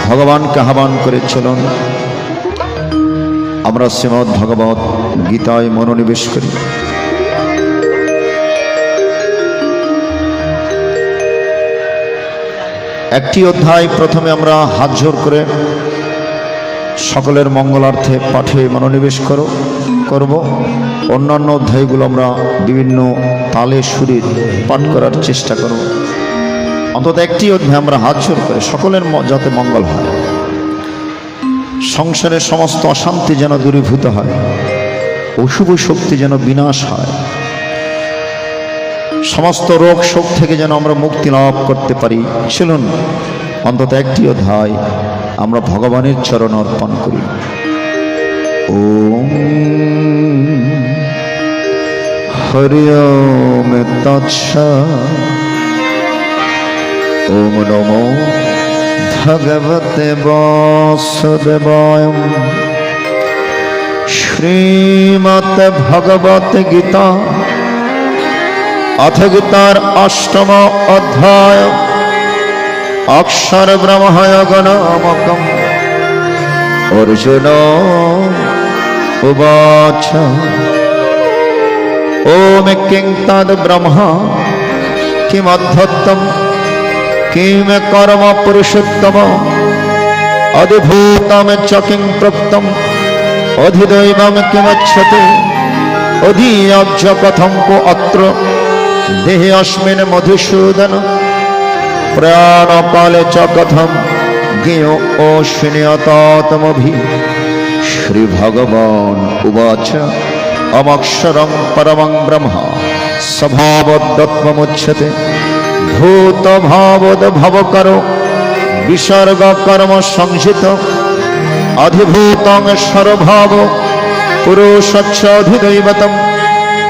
ভগবানকে আহ্বান করে চলুন আমরা শ্রীমদ্ ভগবত গীতায় মনোনিবেশ করি। একটি অধ্যায় প্রথমে আমরা হাত জোর করে সকলের মঙ্গলার্থে পাঠে মনোনিবেশ করব। অন্যান্য অধ্যায়গুলো আমরা বিভিন্ন তালে সুরে পাঠ করার চেষ্টা করব। অন্তত একটি অধ্যায় আমরা হাত জোর করে সকলের যাতে মঙ্গল হয়, সংসারের সমস্ত অশান্তি যেন দূরীভূত হয়, অশুভ শক্তি যেন বিনাশ হয়, সমস্ত রোগ শোক থেকে যেন আমরা মুক্তি লাভ করতে পারি। চলুন অন্তত একটি অধ্যায় আমরা ভগবানের চরণ অর্পণ করি। ওম হরি ওম তৎসৎ। ওম নমো ভগবতে বাসুদেবায়। শ্রীমদ্ ভগবত গীতা अथ गीतार अष्टम अध्याय अक्षर ब्रह्मयोगनामकम्। अर्जुन उवाच ओम किं तद् ब्रह्म किमध्यात्मं किं कर्म पुरुषोत्तम अधिभूतं च किं प्रोक्तं अधिदैवं किमुच्यते अधियज्ञ कथं को अत्र देहे अस्मिन् मधुसूदन प्रयाण काले च कथं ज्ञेयो अश्विन्यतात्मभिः। श्री भगवान उवाच अमक्षरं परमं ब्रह्म स्वभावतत्त्वमुच्यते भूतभावोद्भवकरो विसर्गकर्म संहित अधिभूतं सर्वभाव पुरुषच्च अधिदैवतम्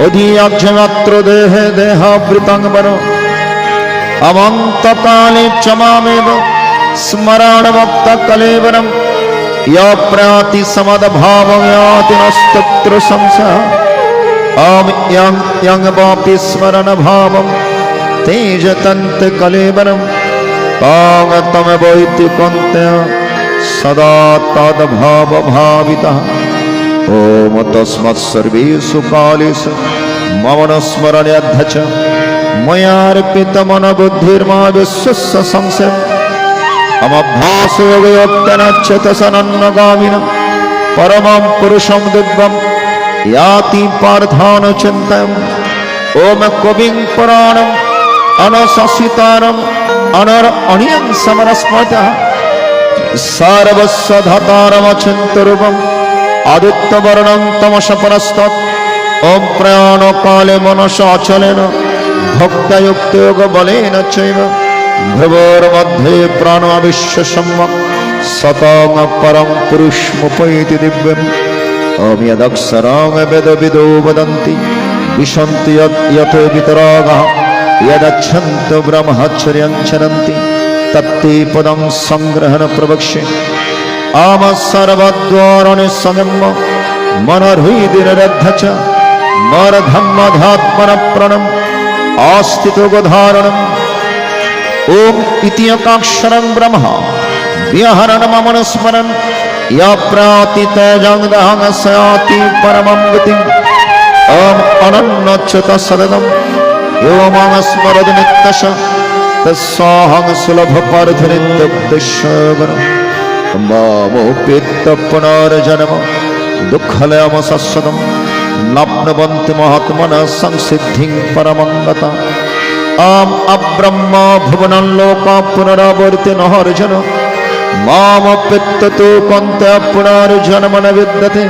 अधियज्ञमात्र देहे देहावृतं वर अमन्तकाले च मामेव स्मरणमक्त कलेवरं य प्रयाति समद्भावं याति नस्तत्र संशयः। अहं यं वापि स्मरणभावं तेजतन्त कलेवरं तां तमवैति कौन्तेय सदा तद्भावभावितः। ओम तस्मात् सर्वेषु कालेषु मम न स्मरणीयः च मयार्पितमनोबुद्धिर्मा विश्वस्य संशयम्। अमभ्यासयोगयोक्तेनच्युतसनन्नगामिनं परमं पुरुषं दिव्यं याति पार्थानुचिन्तयम्। ओम कविं पुराणम् अनशसितारम् अनरअणियं समरस्मृतः सर्वस्य धातारमचिन्तरूपम् आदित्यवर्णं तमस परस्तत्। ओम प्रयाण काले मनसा अचलेन भक्तयुक्तयोग बलेन चैव भ्रुवोर्मध्ये प्राणाविश्य सम्यक् सतं परं पुरुषमुपैति दिव्यम्। ओम यदक्षरं वेदविदो वदन्ति विशन्ति यतो वितरागः यदच्छन्तो ब्रह्मचर्यं चरन्ति तत्ते पदं संग्रहण प्रवक्ष्ये। आम सर्वद्वारणि संयम्य मनोहृदिररद्ध च मरधम्मधात्मनप्रणम् आस्तितोगधारणम्। ओम इति एकाक्षरं ब्रह्म व्यहरणमनुस्मरन् यप्रातितेजं दहं सयाति परमं गतिम्। ओम अनन्यच्युत सदनं यो मां स्मरति नित्यशः तस्साहं सुलभपार्थनित्युक्तिश्वरम्। मामोपेत्य पुनर्जन्म दुःखलयं शाश्वतं नाप्नुवन्ति महात्मनः संसिद्धिं परमं गता। आम अब्रह्म भुवनं लोका पुनरावर्तिनः अर्जुन मामोपेत्य तु कौन्तेय पुनर्जन्म न विद्यते।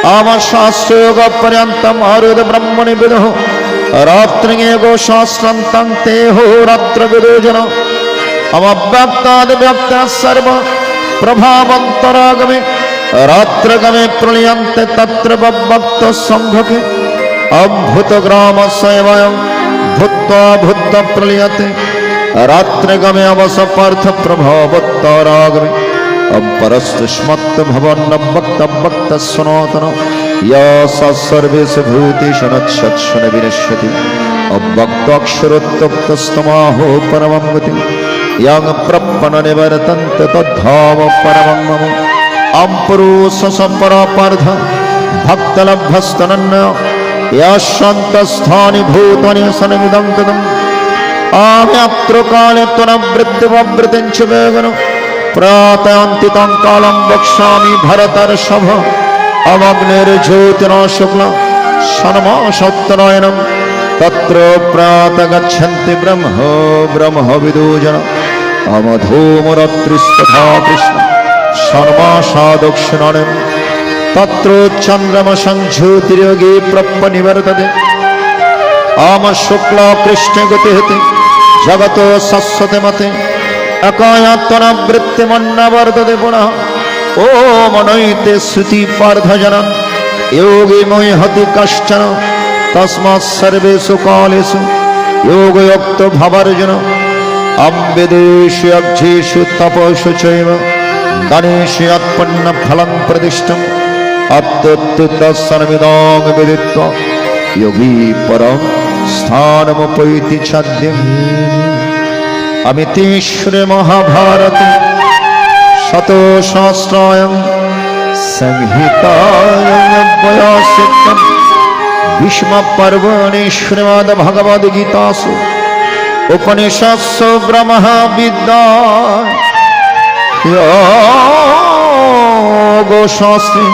आम शास्त्रयोगपर्यन्तम् आरुद ब्रह्मणि विदुः रात्रिगो शास्त्रन्तं ते होरात्रविदो जन। अमव्यक्ताद्व्यक्तः सर्व प्रभावन्तरागमे रात्रगमे प्रलयन्ते तत्र भक्त संघके। अभूतग्राम स्वयं भूत्वा भूत प्रलयते रात्रगमे अवसपार्थ प्रभावत्तरागमे। अपरस्तस्मत् भवन्न भक्त भक्त सनातन यस सर्वेषु भूतेषु नश्यत्सु न विनश्यति। अभक्ताक्षरोत्तप्तस्तमाहो परमं गतिम्। यं प्रपन्न निवर्तन्ते तद्धाम परमं मम अम्पुरुष सपरापार्थ भक्तलभ्यस्तनन्य यशन्तस्थानि भूतानि सन्निधं तदम् आम्यत्र काले त्वनवृत्तिवृत्तिं च वेगनो प्रातयन्तितं कालं वक्ष्यामि भरतर्षभ अवग्निर्ज्योतिना शुक्ला षण्मासोत्तरायणं तत्र प्रातः गच्छन्ति ब्रह्मविदो जना अमधूमरत्रिस्तथा कृष्ण षण्मासा दक्षिणायनं तत्र चन्द्रमसं ज्योतिर्योगे प्रपनिवर्तते आम शुक्ला कृष्ण गतिहते जगतो सस्वते मते अकायात्तनवृत्तिमन्नवर्तते पुनः ओ मनोते श्रुति पार्थजन योगी मोहति कश्चन तस्मात् सर्वेषु कालेषु योगयुक्तो भवार्जुन अम्बेदेषु यज्ञेषु तपस्सु चैव दानेषु यत्पुण्यफलं प्रतिष्ठम् अत्युत्थितस्सर्वमिदं विदित्वा योगी परं स्थानमुपैति चाद्यम् अमितेश्वरे महाभारते शतसहस्रायां संहितायां व्यासितं भीष्मपर्वणि श्रीमद्भगवद्गीतासु उपनिषत्सु ब्रह्मविद्यायां योगशास्त्रे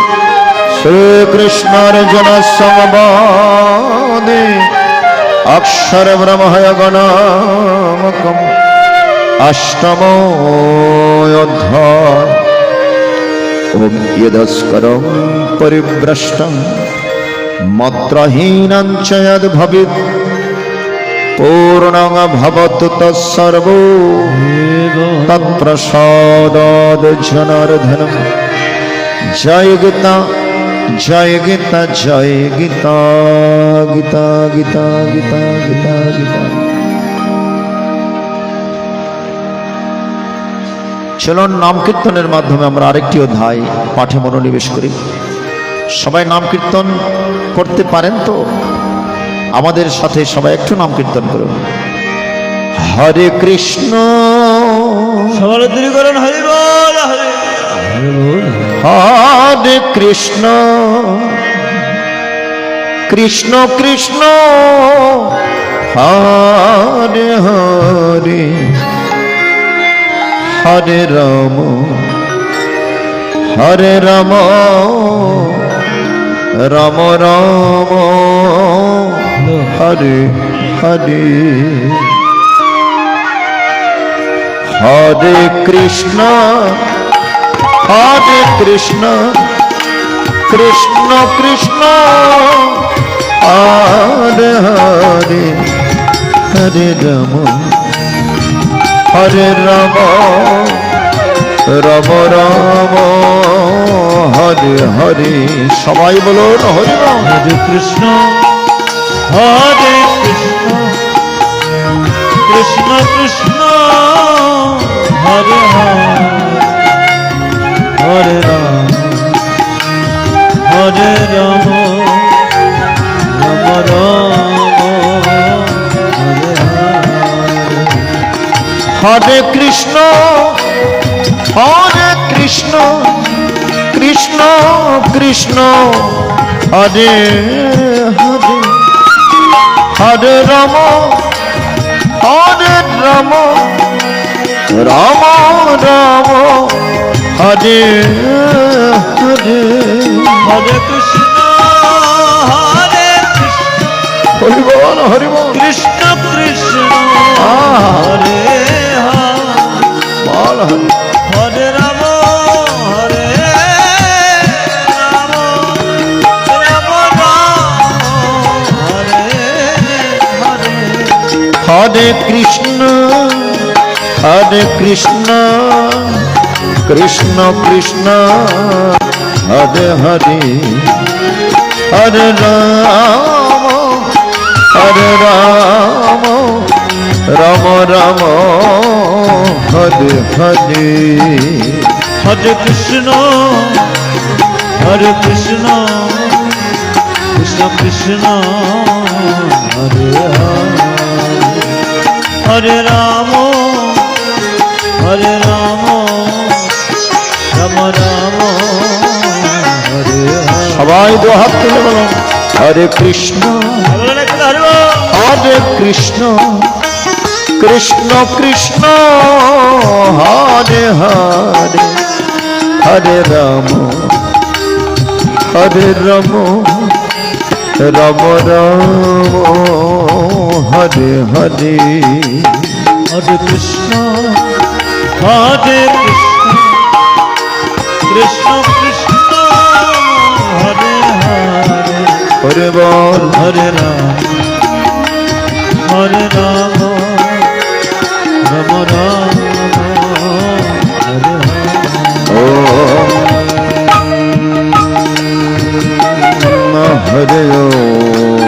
श्रीकृष्णार्जुन संवादे अक्षरब्रह्मयोगनामकम् अष्टमोऽध्यायः ॐ यदस्करं परिभ्रष्टं मत्रहीनं च यद्भवेत् पूर्णं भवतु तत्सर्वो तत्प्रसादाद् जनार्दनम् जय गीता जय गीता जय गीता गीता गीता गीता गीता गीता। চলুন নাম কীর্তনের মাধ্যমে আমরা আরেকটি অধ্যায় পাঠে মনোনিবেশ করি। সবাই নাম কীর্তন করতে পারেন তো? আমাদের সাথে সবাই একটু নাম কীর্তন করুন। হরে কৃষ্ণ সবাই দূর করুন, হরি বল হরে হরে কৃষ্ণ কৃষ্ণ কৃষ্ণ হরে হরে হরে রাম হরে রাম রাম রাম হরে হরে হরে কৃষ্ণ কৃষ্ণ কৃষ্ণ হরে হরে হরে রাম হরে রাম রাম রাম হরে হরে। সবাই বলুন হরে রাম। হরে কৃষ্ণ হরে কৃষ্ণ কৃষ্ণ কৃষ্ণ হরে হরে হরে রাম হরে রাম রাম রাম হরে হরে কৃষ্ণ কৃষ্ণ কৃষ্ণ হরে হরে হরে রাম রাম রাম হরে হরে হরে কৃষ্ণ হরে কৃষ্ণ হরি বল হরি বল। কৃষ্ণ কৃষ্ণ হরে বল হরি হরে রাম হরে রাম রাম রাম হরে হরে হরে কৃষ্ণ কৃষ্ণ কৃষ্ণ হরে হরে হরে রাম রাম রাম হরে হরে হরে কৃষ্ণ কৃষ্ণ কৃষ্ণ হরে হরে হরে রাম হরে রাম রাম রাম হরে হরে। সবাই দু হাত তুলে বলুন হরে কৃষ্ণ বলেন একটু হরি বল। হরে কৃষ্ণ কৃষ্ণ কৃষ্ণ হরে হরে হরে রাম হরে রাম রাম রাম হরে হরে হরে কৃষ্ণ হরে কৃষ্ণ কৃষ্ণ কৃষ্ণ হরে হরে হরে বল হরে রাম হরে রাম রাম রাম হরে হরে। ওম হরে ওম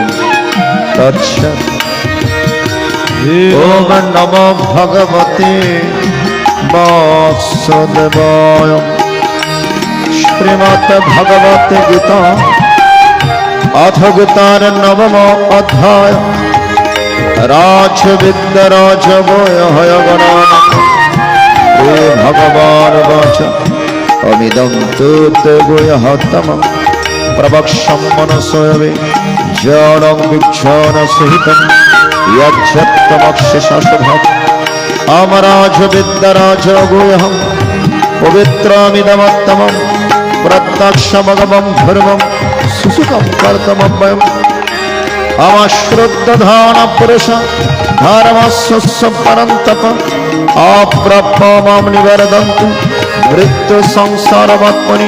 তৎসৎ ওম নমো ভগবতে বাসুদেবায় শ্রীমদ্ ভগবত গীতা অথ গীতার নবম অধ্যায় রাজবিদ্যা রাজবয় হয়গণান হে ভগবান বাচ অমিদং তু দেবয়হতমঃ প্রবক্ষ্যং মনসোऽপি জড়ং বিজ্ঞান সহিতং यज्जत्तमक्षिषाशुभम् अमराजविद्यराजगोऽहं पवित्रमिदमुत्तमं प्रत्यक्षमगमं धर्मं सुसुखं कर्तमव्ययम् अमश्रुद्धधानपुरुष धर्मस्य परन्तप अप्राप्य मां निवर्तन्ते मृत्युसंसारमात्मनि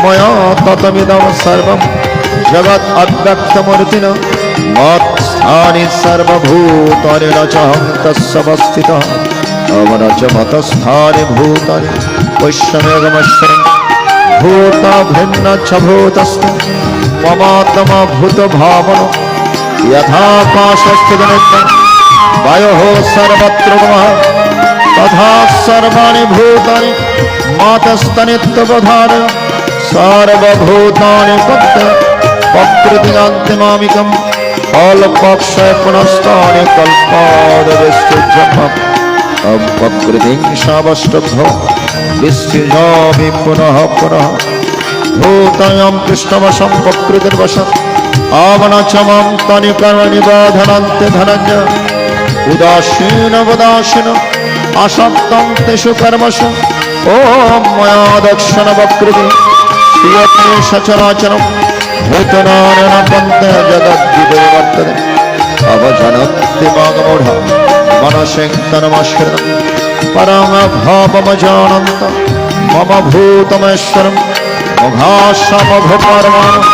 मया ततमिदं सर्वं जगत् अव्यक्तमूर्तिना मत्स्थानि सर्वभूतानि न चाहं तस्सवस्थितः अवरजमतस्थानि भूतानि पश्यमेकमश्वरं भूता भिन्न च भूतस्थ ममात्मा भूतभावनो यथाकाशस्थितनित्यं वायोः सर्वत्र गमः तथा सर्वाणि भूतानि मातस्तनित्यवधारय सर्वभूतानि प्रकृतिगान्तिमामिकम् अल्पक्षय पुनस्तानि कल्पादविस्तुजन्म अपकृतिं शावष्टभ्यो विसृजामि पुनः पुनः भूतयं कृष्णवशं प्रकृतिर्वशम् आवनचमं तनि कर्मनिबोधनन्ति धनञ्जय उदासीन वदासीन आसक्तं तेषु कर्मसु ॐ मया दक्षिण वक्रति श्रियते सचराचरम् भूतनारायण पन्थे जगद्विदे वर्तते अवजनन्ति मागमूढा मनसिं तन्मश्रितं परमभावमजानन्त मम भूतमेश्वरं मोघाशमभुपर्वाणं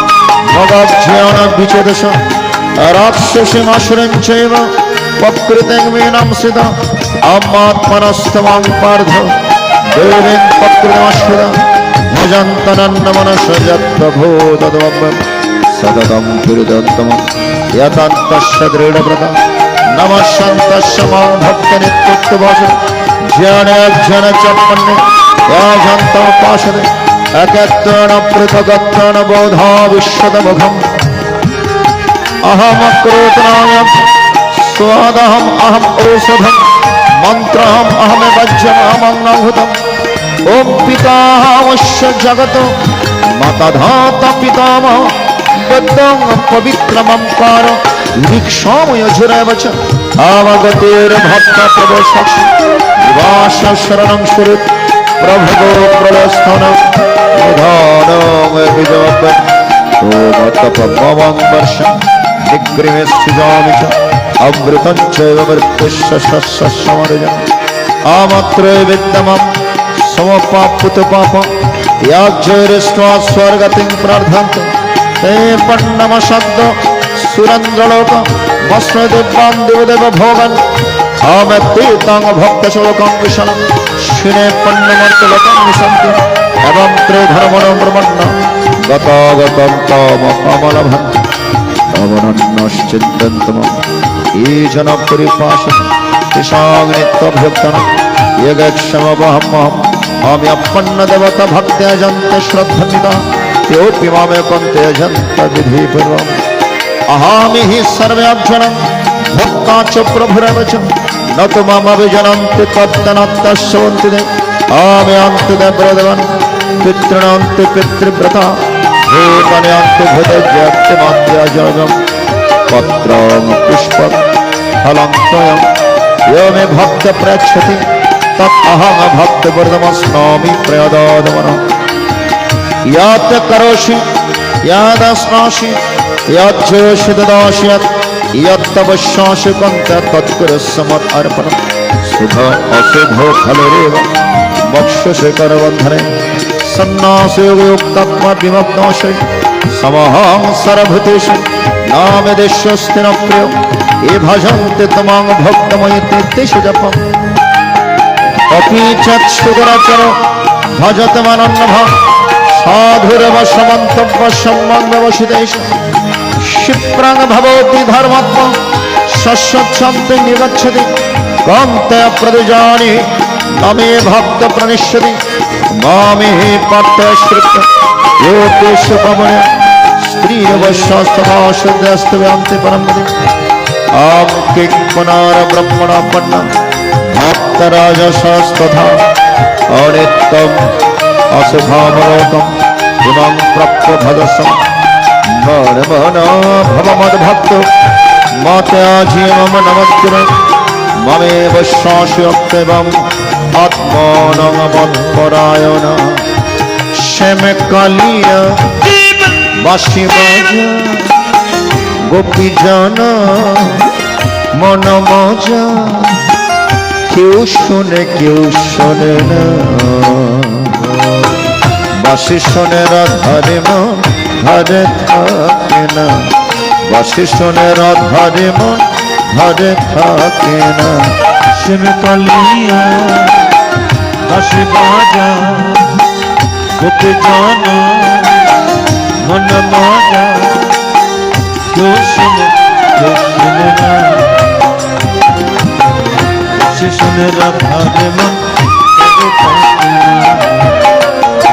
मोगज्ञानविचेदश राक्षसीमासुरं चैव प्रकृतिं मीनांसिता अमात्मनस्तमां पार्थ देवीं प्रकृतिमाश्रिता भजन्तनन्नमनस यत्प्रभूतद्वम् सततं कुरुदन्तमं यतन्तस्य दृढव्रता नमस्सन्तस्य मां भक्तनित्यत्वभाष ज्ञानज्ञानचपन्ने याजन्तमुपासते एकत्वेन पृथगत्वेन बोधा विश्वतमुखम् अहमक्रोतनायं स्वादहम् अहम् औषधम् मन्त्रहम् अहमे वज्रमहमङ्गभूतम् ॐ पितामहस्य जगतो माता धाता पितामह बुद्धं पवित्रमंकार भिक्षामयजुरेव च आवगतिर्भक्त प्रभो साक्षी निवास शरणं सुहृत् प्रभो प्रलस्थानं निधानं विजयवत् ॐ तपमं वर्षं निग्रहे स्थिजामि च अमृतं चैव मृत्युश्च शस्यमर्जनम् आमत्रे विद्यमम् समपापुत पाप याज्ञरिष्ट्वा स्वर्गतिं प्रार्थन्ते ते पण्डम शब्द सुरेन्द्रलोक मस्मदेवान् देवदेव भोगन् अमेतीतां भक्तशोकं विशनं क्षिणे पण्डमन्तलोकं विशन्ति एवं त्रिधर्मणो ब्रह्मण्ण गतागतं तामकमलभन्ति अवनन्नश्चिन्तन्तमं ये जनपरिपाशं तेषां नित्यभक्तनं यगक्षमवहमहम् अम्यपन्न देवता भक्त्यजन्त श्रद्धन्विता तेऽपि मामेकं त्यजन्त विधिपूर्वम् अहामि हि सर्वेऽर्जुनं ভক্তা চ প্রভুরেব চ ন তো মামবিজনন্তি তদ্দনত্যস্যন্তি দে আমি অন্তদেবদেবন পিতৃণন্তি পিতৃব্রতা ভূতানি অন্তভূতজ্যক্তিমাদ্যজগম পত্রং পুষ্পং ফলং তোয়ং यो मे भक्त प्रयच्छति तदहं भक्त वर्धमस्नामि प्रयदादमन यत् करोषि यदस्नासि यज्जोषि ददासि यत्तपस्यासि कन्त तत्कुरुष्व मदर्पणम् शुभ अशुभ फलरेव वक्षसे करबन्धने सन्नासे युक्तत्वविमग्नाशे समहं सर्वभूतेषु नाम देशस्ति न प्रिय ये भजन्ते तमां भक्तमयि तेषु जपम् अपि चक्षुगराचरो भजत मनन्नभं साधुरव समन्तव्य सम्बन्धवशितेषु क्षिप्रं भवति धर्मात्मा शश्वच्छन्ति निगच्छति कान्ते प्रदुजानि न मे भक्त प्रणश्यति मामे पार्थश्रित्य योगेषु पवने स्त्रीरवशास्तभाषद्यस्तव्यान्ति परमपदे आम किं पुनर्ब्रह्मणापन्न भक्तराजसस्तथा अनित्यम् अशुभामलोकम् इमं प्रप्यभदसं मनमन भवमद्भक्तो मात्याजीवं नमस्कुर ममेव शाश्वत्यवम् आत्मानं मत्परायण श्यामकालिया बाँशी बाजा गोपी जाना मन मजा क्यों सुने ना बाँशी सुने राधारे मन घरे थाके ना बाँशी सुने राधारे मन घरे थाके ना श्यामकालिया बाँशी बाजा गोपी जाना मन मजा क्यों सुने ना शिशुन राधा रे मन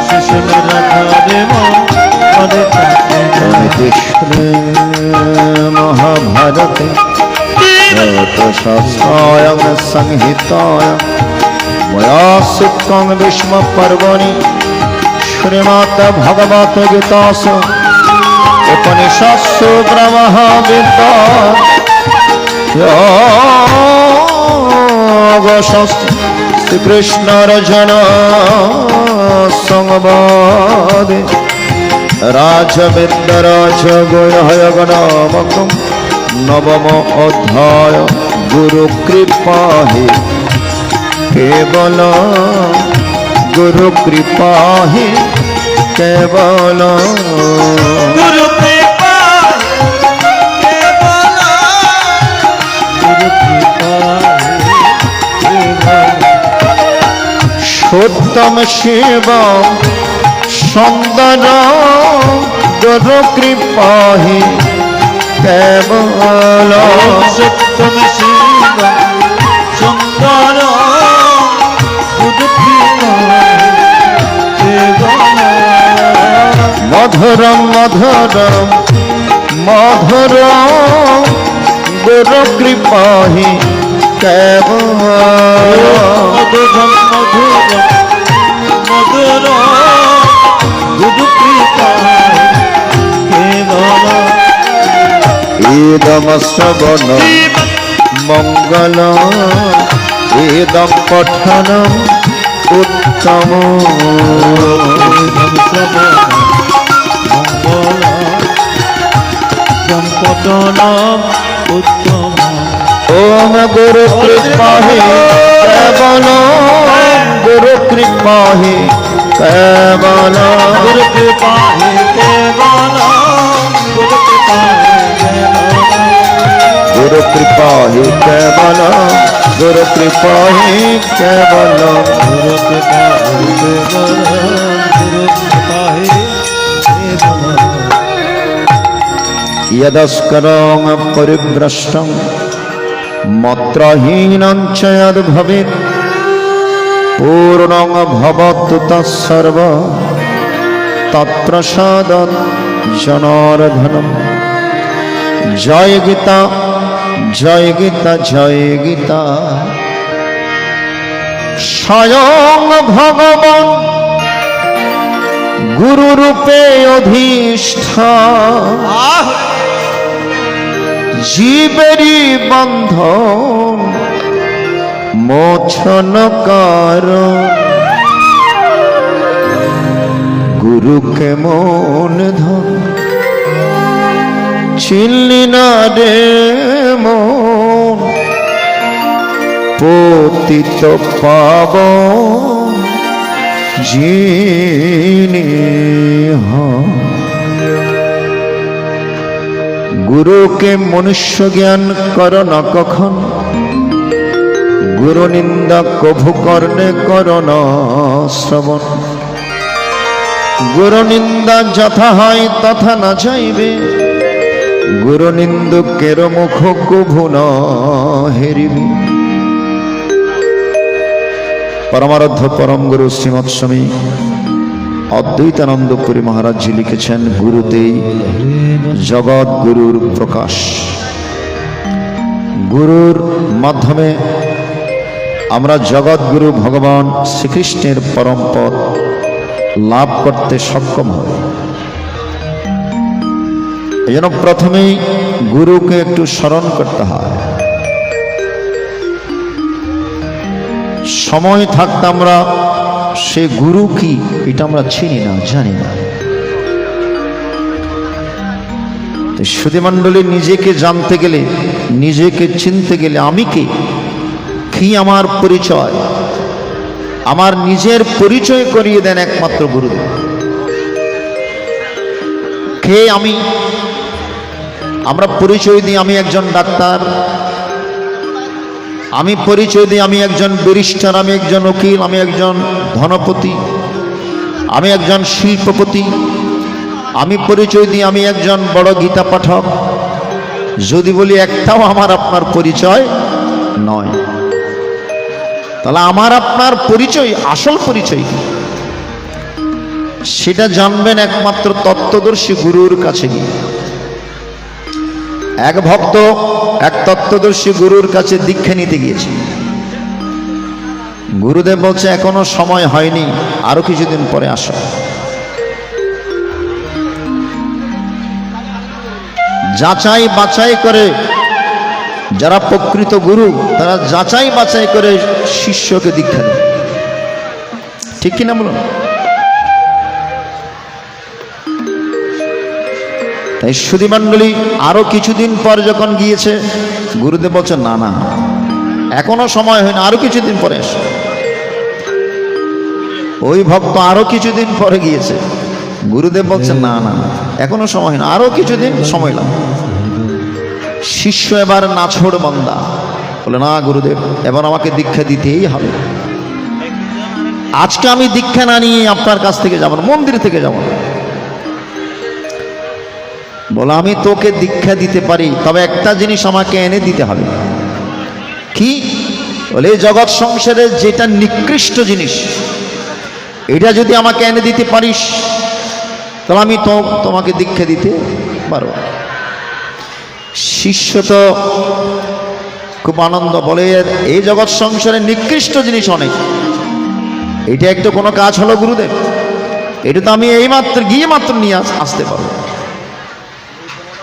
शिशुन राधा रे मन महाभारते शास्त्रायां संहितायां मया सिद्धं विष्णु पर्वणि श्रीमद् भगवत गीतासु उपनिषत्सु ब्रह्मविद्या श्रीकृष्ण रचना संवादे राजविद्यराज गुह्यगणामकं नवम अध्याय गुरुकृपा हि केवल गुरुकृपा हि केवल सत्यम शिव सुंदर गुरुकृपा हि केवल सत्यम शिव सुंदर मधुरम मधुरम मधुरम गुरुकृपा हि केवल मधुरम मधुरम मधुरम गुरुकृपा केवल इदम श्रवण मंगल इदम पठन उत्तम इदं श्रवण मंगल इदं पठनम् उत्तम ओम गुरु कृपा हि केवल गुरु कृपा हि केवल गुरु कृपा हि केवल गुरु कृपा हि केवल गुरु कृपा हि केवल गुरु कृपा हि केवल गुरु कृपा हि केवल यदस्करं परिभ्रष्टं मत्रहीनं च यद् भवेत् पूर्णं भवतु तत्सर्व तत्प्रसादात् जनार्दनम् जय गीता জয় গীতা জয় গীতা। স্বয়ং ভগবান গুরু রূপে অধিষ্ঠান, জীবেরই বন্ধন মোচন কর। গুরু কেমন ধন চিনলি না রে মন, পতিত পাবন যিনি হন। গুরুকে মনুষ্য জ্ঞান কর না কখন, গুরু নিন্দা কভু কর্ণে কর না শ্রবণ। গুরু নিন্দা যথা হয় তথা না যাইবে, গুরু নিন্দুকের মুখ কভু না হেরিবে। পরমারাধ্য পরম গুরু শ্রীমৎ স্বামী অদ্বৈতানন্দ পুরী মহারাজজি লিখেছেন, গুরুতেই জগৎ গুরুর প্রকাশ। গুরুর মাধ্যমে আমরা জগৎগুরু ভগবান শ্রীকৃষ্ণের পরম পদ লাভ করতে সক্ষম হব। এই জন্য প্রথমেই গুরুকে একটু স্মরণ করতে হয়। সময় থাকতে আমরা সে গুরু কি এটা আমরা চিনি না, জানি না। সুধীমণ্ডলী নিজেকে জানতে গেলে, নিজেকে চিনতে গেলে আমি কে, কি আমার পরিচয়, আমার নিজের পরিচয় করিয়ে দেন একমাত্র গুরুদেব। কে আমি? আমরা পরিচয় দিই আমি একজন ডাক্তার, আমি পরিচয় দিই আমি একজন ব্যারিস্টার, আমি একজন উকিল, আমি একজন ধনপতি, আমি একজন শিল্পপতি, আমি পরিচয় দিই আমি একজন বড় গীতা পাঠক। যদি বলি একটাও আমার আপনার পরিচয় নয়, তাহলে আমার আপনার পরিচয়, আসল পরিচয় কি, সেটা জানবেন একমাত্র তত্ত্বদর্শী গুরুর কাছে গিয়ে। এক ভক্ত এক তত্ত্বদর্শী গুরুর কাছে দীক্ষা নিতে গিয়েছে। গুরুদেব বলছে এখনো সময় হয়নি, আরো কিছুদিন পরে আসো। যাচাই বাছাই করে যারা প্রকৃত গুরু, তারা যাচাই বাছাই করে শিষ্যকে দীক্ষা দেয়। ঠিক কিনা বলুন? তাই সুধীমণ্ডলী আরো কিছুদিন পর যখন গিয়েছে, গুরুদেব বলছেন না না এখনো সময় হয়নি, আরো কিছুদিন পরে এসো। ওই ভক্ত আরো কিছুদিন পরে গিয়েছে, গুরুদেব বলছেন না না এখনো সময় হয়নি, আরো কিছুদিন সময় লাগবে। শিষ্য এবার নাছোড় বান্দা, বলে না গুরুদেব এবার আমাকে দীক্ষা দিতেই হবে। আজকে আমি দীক্ষা না নিয়ে আপনার কাছ থেকে যাব না, মন্দির থেকে যাব না। বলে আমি তোকে দীক্ষা দিতে পারি, তবে একটা জিনিস আমাকে এনে দিতে হবে। কি? বলে জগৎ সংসারের যেটা নিকৃষ্ট জিনিস, এটা যদি আমাকে এনে দিতে পারিস তাহলে আমি তোমাকে দীক্ষা দিতে পারবো। শিষ্য তো খুব আনন্দ, বলে এই জগৎ সংসারের নিকৃষ্ট জিনিস অনেক, এটা একটা কোনো কাজ হলো গুরুদেব? এটা তো আমি এইমাত্র গিয়ে মাত্র নিয়ে আসতে পারবো।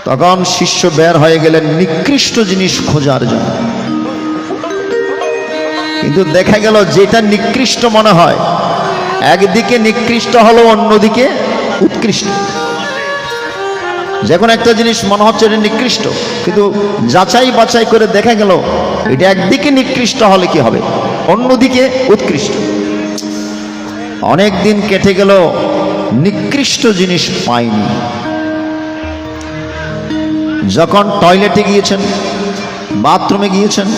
তখন শিষ্য বের হয়ে গেলেন নিকৃষ্ট জিনিস খোঁজার জন্য। কিন্তু দেখা গেল যেটা নিকৃষ্ট মনে হয়, একদিকে নিকৃষ্ট হলো, অন্যদিকে উৎকৃষ্ট। যখন একটা জিনিস মনে হচ্ছে এটা নিকৃষ্ট, কিন্তু যাচাই বাছাই করে দেখা গেল এটা একদিকে নিকৃষ্ট হলে কি হবে, অন্যদিকে উৎকৃষ্ট। অনেক দিন কেটে গেল, নিকৃষ্ট জিনিস পাইনি। যখন টয়লেটে গিয়েছেন, বাথরুমে গিয়েছেন,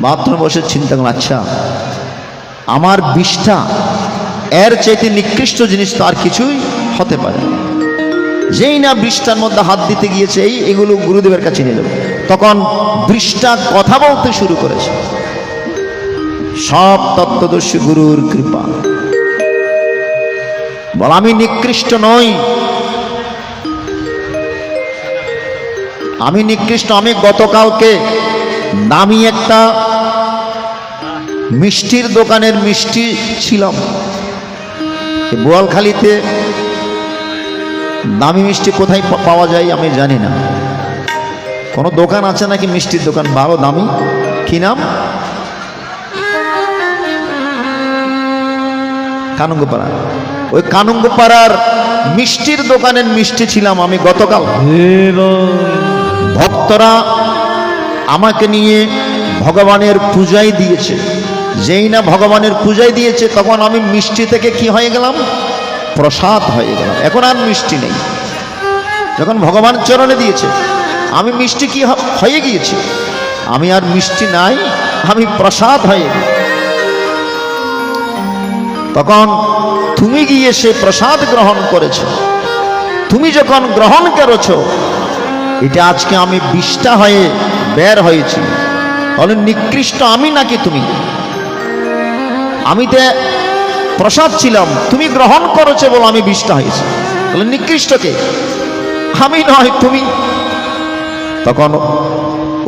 বাথরুমে বসে চিন্তা করলেন আচ্ছা আমার বিষটা এর চাইতে নিকৃষ্ট জিনিস তো আর কিছুই হতে পারে। যেই না বৃষ্টার মধ্যে হাত দিতে গিয়েছে, এগুলো গুরুদেবের কাছে নিয়ে যাবে, তখন বৃষ্টা কথা বলতে শুরু করেছে। সব তত্ত্বদর্শী গুরুর কৃপা। বল আমি নিকৃষ্ট নই, আমি নিকৃষ্ট। আমি গতকালকে দামি একটা মিষ্টির দোকানের মিষ্টি ছিলাম। বোয়ালখালীতে দামি মিষ্টি কোথায় পাওয়া যায় আমি জানি না। কোনো দোকান আছে নাকি মিষ্টির দোকান ভালো দামি? কি নাম? কানুঙ্গপাড়া। ওই কানুঙ্গপাড়ার মিষ্টির দোকানের মিষ্টি ছিলাম আমি গতকাল। ভক্তরা আমাকে নিয়ে ভগবানের পূজায় দিয়েছে। যেই না ভগবানের পূজায় দিয়েছে তখন আমি মিষ্টি থেকে কি হয়ে গেলাম? প্রসাদ হয়ে গেলাম। এখন আর মিষ্টি নেই। যখন ভগবান চরণে দিয়েছে আমি মিষ্টি কি হয়ে গিয়েছি? আমি আর মিষ্টি নাই, আমি প্রসাদ হয়ে গেলাম। তখন তুমি গিয়ে সে প্রসাদ গ্রহণ করেছো। তুমি যখন গ্রহণ করেছো এটা আজকে আমি বিষ্ঠা হয়ে বের হয়েছি। তাহলে নিকৃষ্ট আমি নাকি তুমি? আমি তো প্রসাদ ছিলাম, তুমি গ্রহণ করেছো বলে আমি বিষ্ঠা হয়েছি। তাহলে নিকৃষ্ট কে? আমি নয়, তুমি। তখন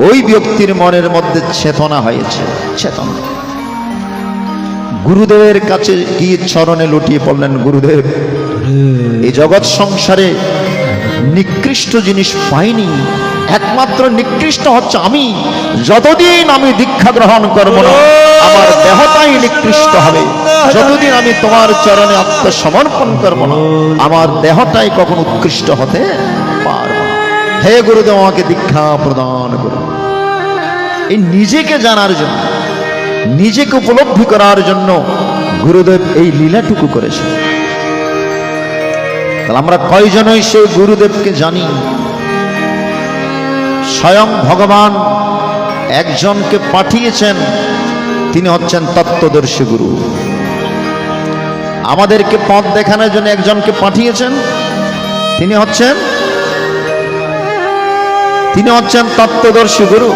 ওই ব্যক্তির মনের মধ্যে চেতনা হয়েছে। চেতনা গুরুদেবের কাছে গিয়ে চরণে লুটিয়ে পড়লেন, গুরুদেব এই জগৎ সংসারে নিকৃষ্ট জিনিস পাইনি, একমাত্র নিকৃষ্ট হচ্ছে আমি। যতদিন আমি দীক্ষা গ্রহণ করব না আমার দেহটাই নিকৃষ্ট হবে। যতদিন আমি তোমার চরণে আত্মসমর্পণ করব না আমার দেহটাই কখনো উৎকৃষ্ট হতে পারবে না। হে গুরুদেব আমাকে দীক্ষা প্রদান করুন। এই নিজেকে জানার জন্য, নিজেকে উপলব্ধি করার জন্য গুরুদেব এই লীলাটুকু করেছে। তাহলে আমরা কয়জনই সেই গুরুদেবকে জানি? স্বয়ং ভগবান একজনকে পাঠিয়েছেন, তিনি হচ্ছেন তত্ত্বদর্শী গুরু। আমাদেরকে পথ দেখানোর জন্য একজনকে পাঠিয়েছেন, তিনি হচ্ছেন তত্ত্বদর্শী গুরু।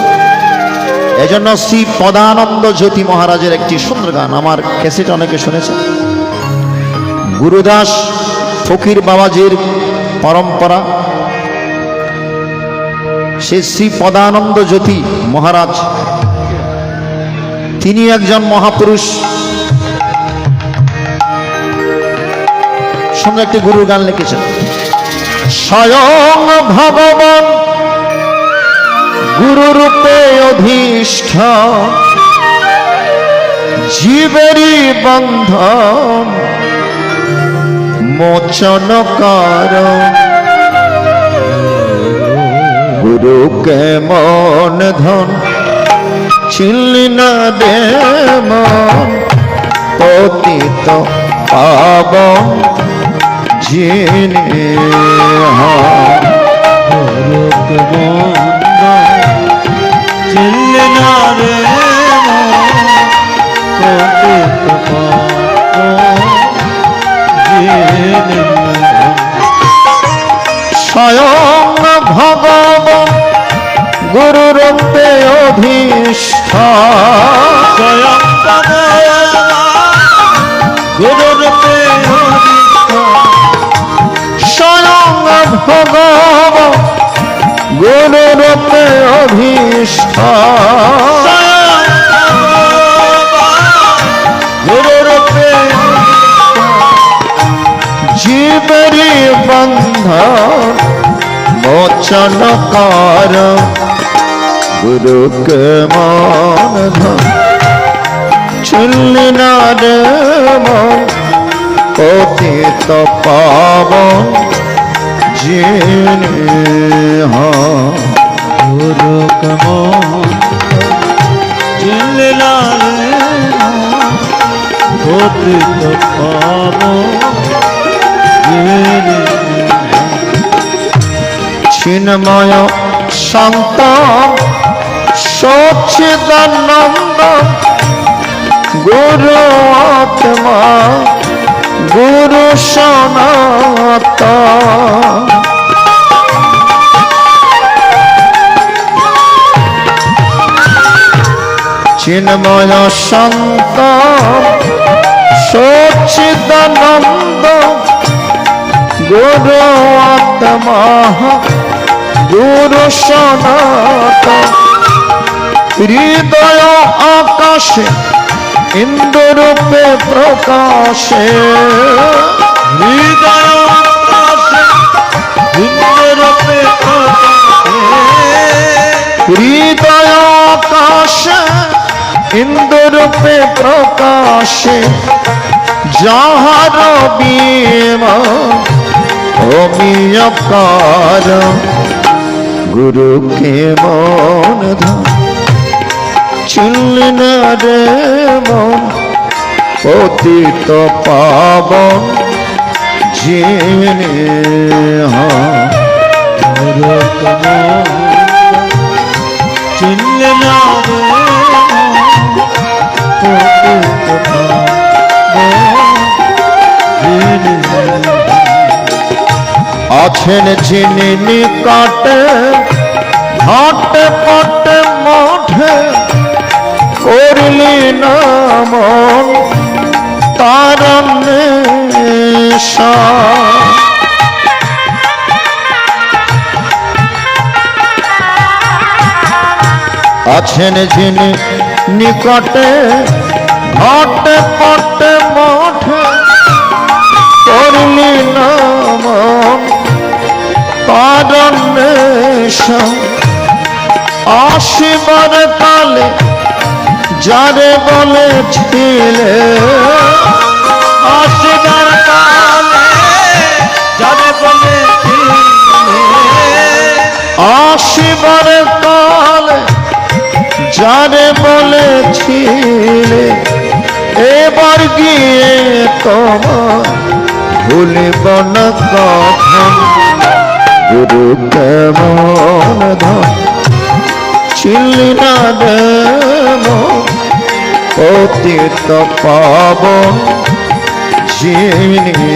এজন্য শ্রী পদানন্দ জ্যোতি মহারাজের একটি সুন্দর গান আমার ক্যাসেট অনেকে শুনেছে। গুরুদাস ফকির বাবাজির পরম্পরা, সে শ্রী পদানন্দ জ্যোতি মহারাজ, তিনি একজন মহাপুরুষ। সুন্দর একটি গুরুর গান লিখেছেন। স্বয়ং ভগবান গুরুরূপে অধিষ্ঠ, জীবেরই বন্ধন মোচন কর। গুরুকে মন ধন ছিলি না দে মন, পতিত পাবন যিনি হন। গুরুকে মন চিনলে না রে স্বয়ং ভগবান গুরুরূপে অধিষ্ঠ, স্বয়ং গুরুরূপে স্বয়ং ভগবান গুরুরূপে অধিষ্ঠ, গুরুরূপে জীবেরই বন্ধন মোচন কর। গুরুকে মন ধন ছিলি না রে মন, পতিত পাবন যিনি হন। গুরুকে মন চিনলে না রে পতিত পাবন যিনি চিন্ময় শান্ত সচ্চিদানন্দ গুরু আত্মা গুরু সনাতন। চিন্ময় শান্ত সচ্চিদানন্দ গুরু আত্মা গুরু সনাতন হৃদয় আকাশে ইন্দ্ররূপে প্রকাশে হৃদয় আকাশে ইন্দ্ররূপে প্রকাশে হৃদয় আকাশে ইন্দ্ররূপে প্রকাশে যাহার বিমা অমিয়কার গুরুকে মন ধাম চিনলি না রে মন পতিত পাবন যিনি চিনলে না আছেন যিনি নিকটে ঘাটে পটে মঠে করলি না মন তার নেশা আছেন যিনি নিকটে ঘাটে পটে মঠে করলি না মন তার নেশা আসিবার কালে যারে বলেছিলে আসিবার কালে যারে বলেছিলে আসিবার কালে যারে বলেছিলে এবার গিয়ে তোমার ভুলিব না কখন গুরু কেমন ধন ছিলি না রে মন পতিত পাবন যিনি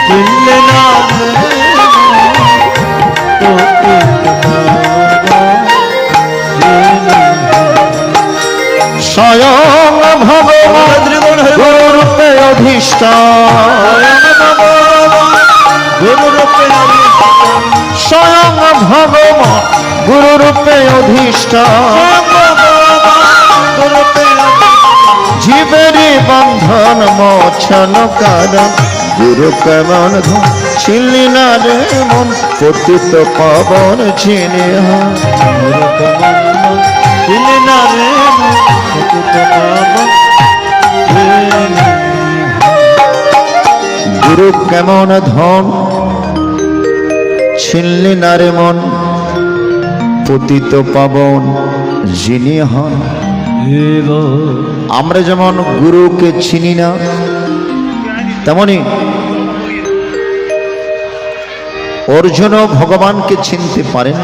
চিনলে না স্বয়ং ভগবান গুরুরূপে অধিষ্ঠান স্বয়ং ভগবান গুরুরূপে অধিষ্ঠান জীবেরই বন্ধন মোচন কারণ গুরু কেমন ধন ছিলি না রে মন পতিত পাবন চিনি চিনলে না রে গুরু কেমন ধন ছিনলি না রে মন পতিত পাবন যিনি হন আমরা যেমন গুরুকে চিনি না তেমনি অর্জুনও ভগবানকে চিনতে পারেন।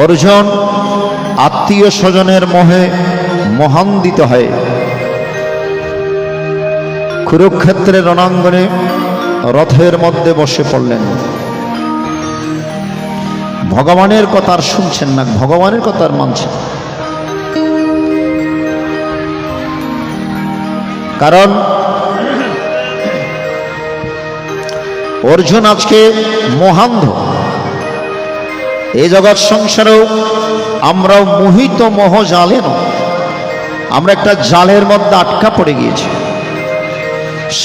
অর্জুন আত্মীয় স্বজনের মোহে মোহান্বিত হয় কুরুক্ষেত্রের রণাঙ্গনে রথের মধ্যে বসে পড়লেন। ভগবানের কথা আর শুনছেন না, ভগবানের কথা আর মানছেন। কারণ অর্জুন আজকে মোহান্ধ। এই জগৎ সংসারেও আমরাও মোহিত মোহ জালে নয়, আমরা একটা জালের মধ্যে আটকা পড়ে গিয়েছি।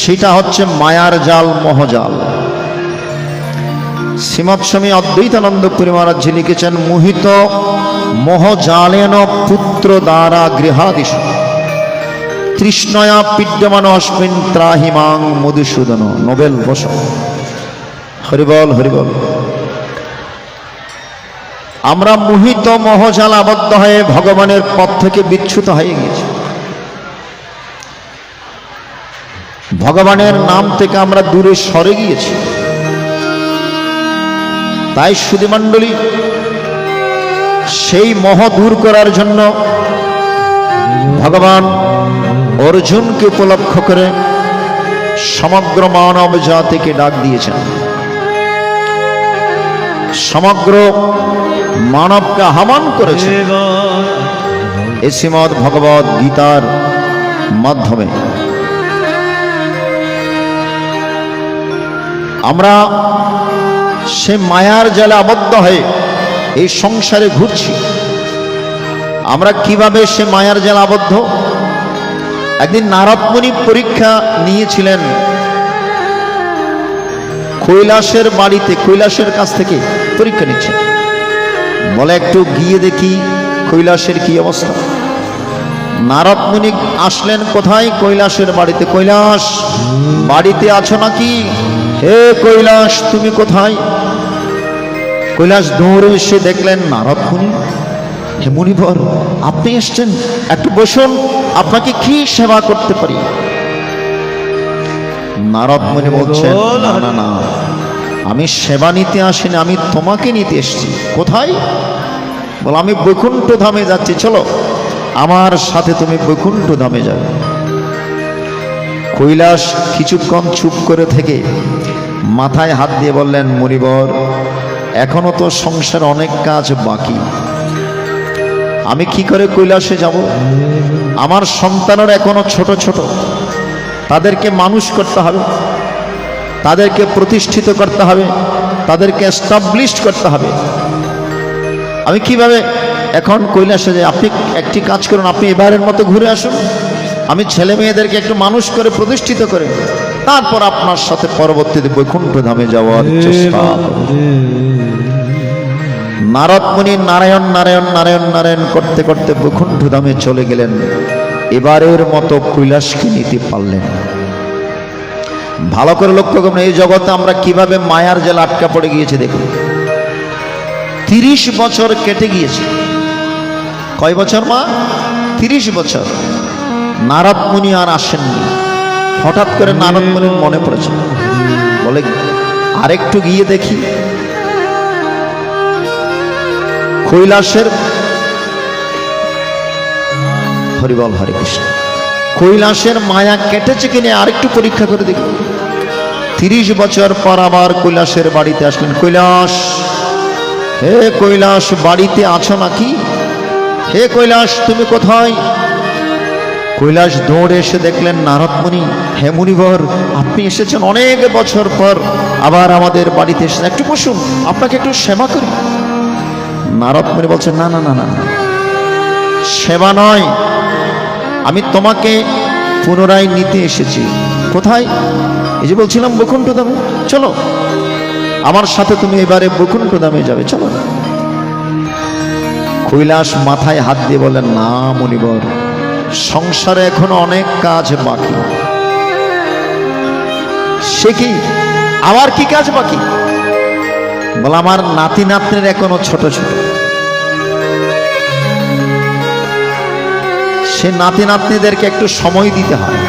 সেটা হচ্ছে মায়ার জাল, মোহজাল। শ্রীমৎ স্বামী অদ্বৈতানন্দ পুরী মহারাজজি লিখেছেন, মোহিত মোহজালেন পুত্র দ্বারা গৃহাদিশ তৃষ্ণয়া পীড্যমান অস্মিন ত্রাহিমাং মধুসূদন। নোবেল বস। হরিবল হরিবল। আমরা মোহিত মোহজাল আবদ্ধ হয়ে ভগবানের পথ থেকে বিচ্যুত হয়ে গেছি। ভগবানের নাম থেকে আমরা দূরে সরে গিয়েছি। তাই সুধীমণ্ডলী, সেই মোহ দূর করার জন্য ভগবান অর্জুনকে উপলক্ষ করে সমগ্র মানব জাতিকে ডাক দিয়েছেন। সমগ্র মানবকে আহ্বান করেছেন। এই শ্রীমদ্ ভগবদ গীতার মাধ্যমে আমরা সে মায়ার জালে আবদ্ধ হয়ে এই সংসারে ঘুরছি। আমরা কিভাবে সে মায়ার জালে আবদ্ধ? একদিন নারদ মুনি পরীক্ষা নিয়েছিলেন কৈলাসের বাড়িতে, কৈলাসের কাছ থেকে পরীক্ষা নিচ্ছেন। বলে একটু গিয়ে দেখি কৈলাসের কি অবস্থা। নারদ মুনি আসলেন কোথায়? কৈলাসের বাড়িতে। কৈলাস, বাড়িতে আছো নাকি? হে কৈলাস, তুমি কোথায়? কৈলাস দৌড়ে এসে দেখলেন নারদ মুনি। হে মুনিবর, আপনি এসছেন, একটু বসুন, আপনাকে কি সেবা করতে পারি? নারদ মুনি বলছেন, না না না, আমি সেবা নিতে আসিনি, আমি তোমাকে নিতে এসেছি। কোথায়? বল, আমি বৈকুণ্ঠ ধামে যাচ্ছি, চলো আমার সাথে তুমি বৈকুণ্ঠ ধামে যাবে। কৈলাস কিছুক্ষণ চুপ করে থেকে মাথায় হাত দিয়ে বললেন, মুনিবর, এখনো তো সংসার অনেক কাজ বাকি, আমি কি করে কৈলাসে যাব? আমার সন্তানেরা এখনো ছোট ছোট, তাদেরকে মানুষ করতে হবে, তাদেরকে প্রতিষ্ঠিত করতে হবে, তাদেরকে এস্টাবলিশ করতে হবে। আমি কিভাবে এখন কৈলাসে যাই? আপনি একটি কাজ করুন, আপনি এবারের মতো ঘুরে আসুন, আমি ছেলে মেয়েদেরকে একটু মানুষ করে প্রতিষ্ঠিত করে তারপর আপনার সাথে পরবর্তীতে বৈকুণ্ঠ ধামে যাওয়ার চেষ্টা করব। নারদ মুনি নারায়ণ নারায়ণ নারায়ণ নারায়ণ করতে করতে বৈকুণ্ঠ ধামে চলে গেলেন। এবারের মতো কৈলাসকে নিতে পারলেন। ভালো করে লক্ষ্য করুন, এই জগতে আমরা কিভাবে মায়ার জালে আটকা পড়ে গিয়েছি দেখুন। 30 বছর কেটে গিয়েছে। কয় বছর মা? 30 বছর। নারদ মুনি আর আসেননি। হঠাৎ করে নারদ মুনির মনে পড়েছে, বলে আরেকটু গিয়ে দেখি কৈলাসের, হরিবল হরে কৃষ্ণ, কৈলাসের মায়া কেটেছে কিনা আরেকটু পরীক্ষা করে দেখি। 30 বছর পর আবার কৈলাসের বাড়িতে আসলেন। কৈলাস, হে কৈলাস, বাড়িতে আছো নাকি? হে কৈলাস, তুমি কোথায়? কৈলাস দৌড়ে এসে দেখলেন নারদ মুনি। হে মুনিবর, আপনি এসেছেন অনেক বছর পর, আবার আমাদের বাড়িতে এসেছেন, একটু বসুন, আপনাকে একটু সেবা করি। নারদ মুনি বলছেন, না না না না, সেবা নয়, আমি তোমাকে পুনরায় নিতে এসেছি। কোথায়? এই যে বলছিলাম বৈকুণ্ঠ ধামে, চলো আমার সাথে তুমি এবারে বৈকুণ্ঠ ধামে যাবে, চলো। কৈলাস মাথায় হাত দিয়ে বলেন, না মুনিবর, সংসারে এখনো অনেক কাজ বাকি। সে কি? আবার কি কাজ বাকি? বলে আমার নাতি নাতনির এখনো ছোট ছোট, সে নাতি নাতনিদেরকে একটু সময় দিতে হয়,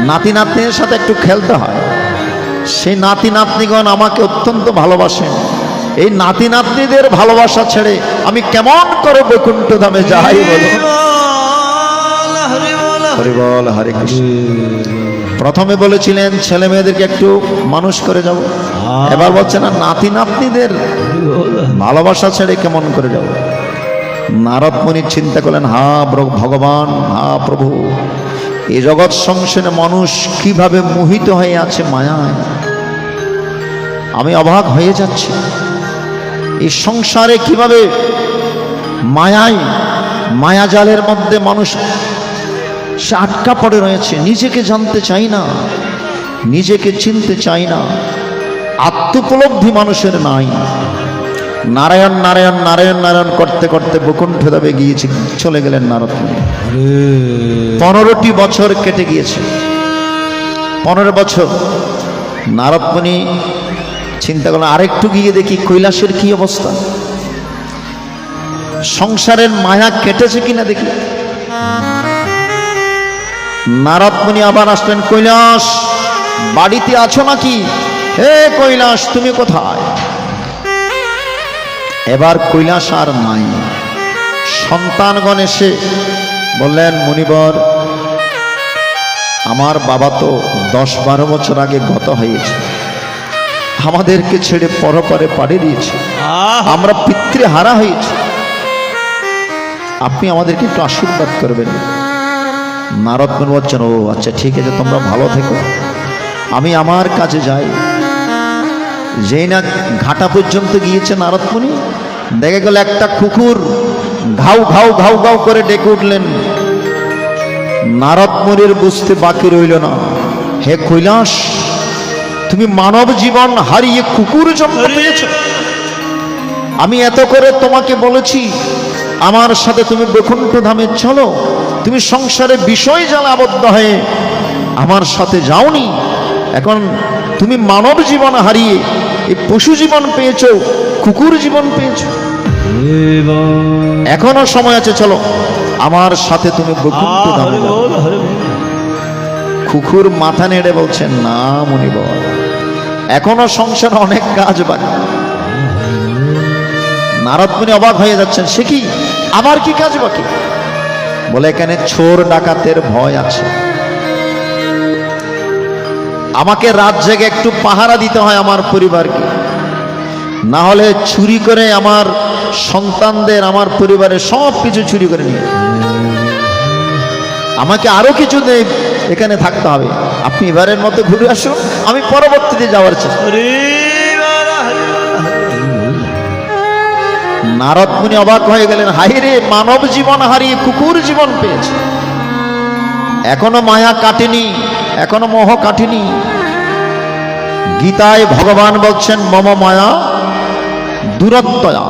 নাতি নাতনির সাথে একটু খেলতে হয়। সেই নাতি নাতনিগণ আমাকে অত্যন্ত ভালোবাসেন, এই নাতি নাতনিদের ভালোবাসা ছেড়ে আমি কেমন করে বৈকুণ্ঠ ধামে যাই? বলো। হরি বল হরে কৃষ্ণ। প্রথমে বলেছিলেন ছেলে মেয়েদেরকে একটু মানুষ করে যাব, এবার বলছে না, নাতি নাতনিদের ভালোবাসা ছেড়ে কেমন করে যাব? নারদ মুনি চিন্তা করলেন, হা ভগবান, হা প্রভু, এই জগৎ সংসারে মানুষ কিভাবে মোহিত হয়ে আছে মায়ায়, আমি অবাক হয়ে যাচ্ছি। এই সংসারে কিভাবে মায়ায়, মায়াজালের মধ্যে মানুষ সে আটকা পড়ে রয়েছে, নিজেকে জানতে চাই না, নিজেকে চিনতে চাই না, আত্মোপলব্ধি মানুষের নাই। নারায়ণ নারায়ণ নারায়ণ নারায়ণ করতে করতে বৈকুণ্ঠ ধামে গিয়েছে, চলে গেলেন নারদ মুনি। 15টি বছর কেটে গিয়েছে। 15 বছর নারদ মুনি চিন্তা করলেন, আরেকটু গিয়ে দেখি কৈলাসের কি অবস্থা, সংসারের মায়া কেটেছে কিনা দেখি। নারদ মুনি আবার আসলেন, কৈলাস, বাড়িতে আছো নাকি? হে কৈলাস, তুমি কোথায়? এবার কৈলাস আর নাই। সন্তানগণ এসে বললেন, মুনিবর, আমার বাবা তো 10-12 বছর আগে গত হয়েছে, আমাদেরকে ছেড়ে পরপারে পাড়ি দিয়েছে, আমরা পিতৃহারা হয়েছি, আপনি আমাদেরকে একটু আশীর্বাদ করবেন। নারদ মুনি বলছেন, ও আচ্ছা ঠিক আছে, তোমরা ভালো থেকো, আমি আমার কাজে যাই। যেই না ঘাটা পর্যন্ত গিয়েছে নারদ মুনি, দেখে গেল একটা কুকুর ঘাউ ঘাউ ঘাউ ঘাউ করে ডেকে উঠলেন। নারদ মুনির বুঝতে বাকি রইল না, হে কৈলাস, তুমি মানব জীবন হারিয়ে কুকুর জন্ম পেয়েছ। আমি এত করে তোমাকে বলেছি আমার সাথে তুমি বৈকুণ্ঠ ধামে চলো, তুমি সংসারে বিষয় জ্বালা আবদ্ধ হয়ে আমার সাথে যাওনি। এখন তুমি মানব জীবন হারিয়ে এই পশু জীবন পেয়েছ, কুকুর জীবন পেয়েছ। এখনো সময় আছে, চলো আমার সাথে তুমি বৈকুণ্ঠ ধামে যাও। কুকুর মাথা নেড়ে বলছেন, না মুনিবর, এখনো সংসারে অনেক কাজ বাকি। নারদ মুনি অবাক হয়ে যাচ্ছেন, সে কি, আবার কি কাজ বাকি? বলে, এখানে চোর ডাকাতের ভয় আছে, আমাকে রাত জেগে একটু পাহারা দিতে হয় আমার পরিবারকে, না হলে চুরি করে আমার সন্তানদের, আমার পরিবারের সব কিছু চুরি করে নিয়ে আমাকে আরো কিছু এখানে থাকতে হবে। আপনি এবারের মতো ঘুরে আসুন, আমি পরবর্তীতে যাওয়ার চেষ্টা। নারদ মুনি অবাক হয়ে গেলেন, হাই রে, মানব জীবন হারিয়ে কুকুর জীবন পেয়েছে, এখনো মায়া কাটেনি, এখনো মোহ কাটেনি। গীতায় ভগবান বলছেন, মম মায়া দূরত্বয়া,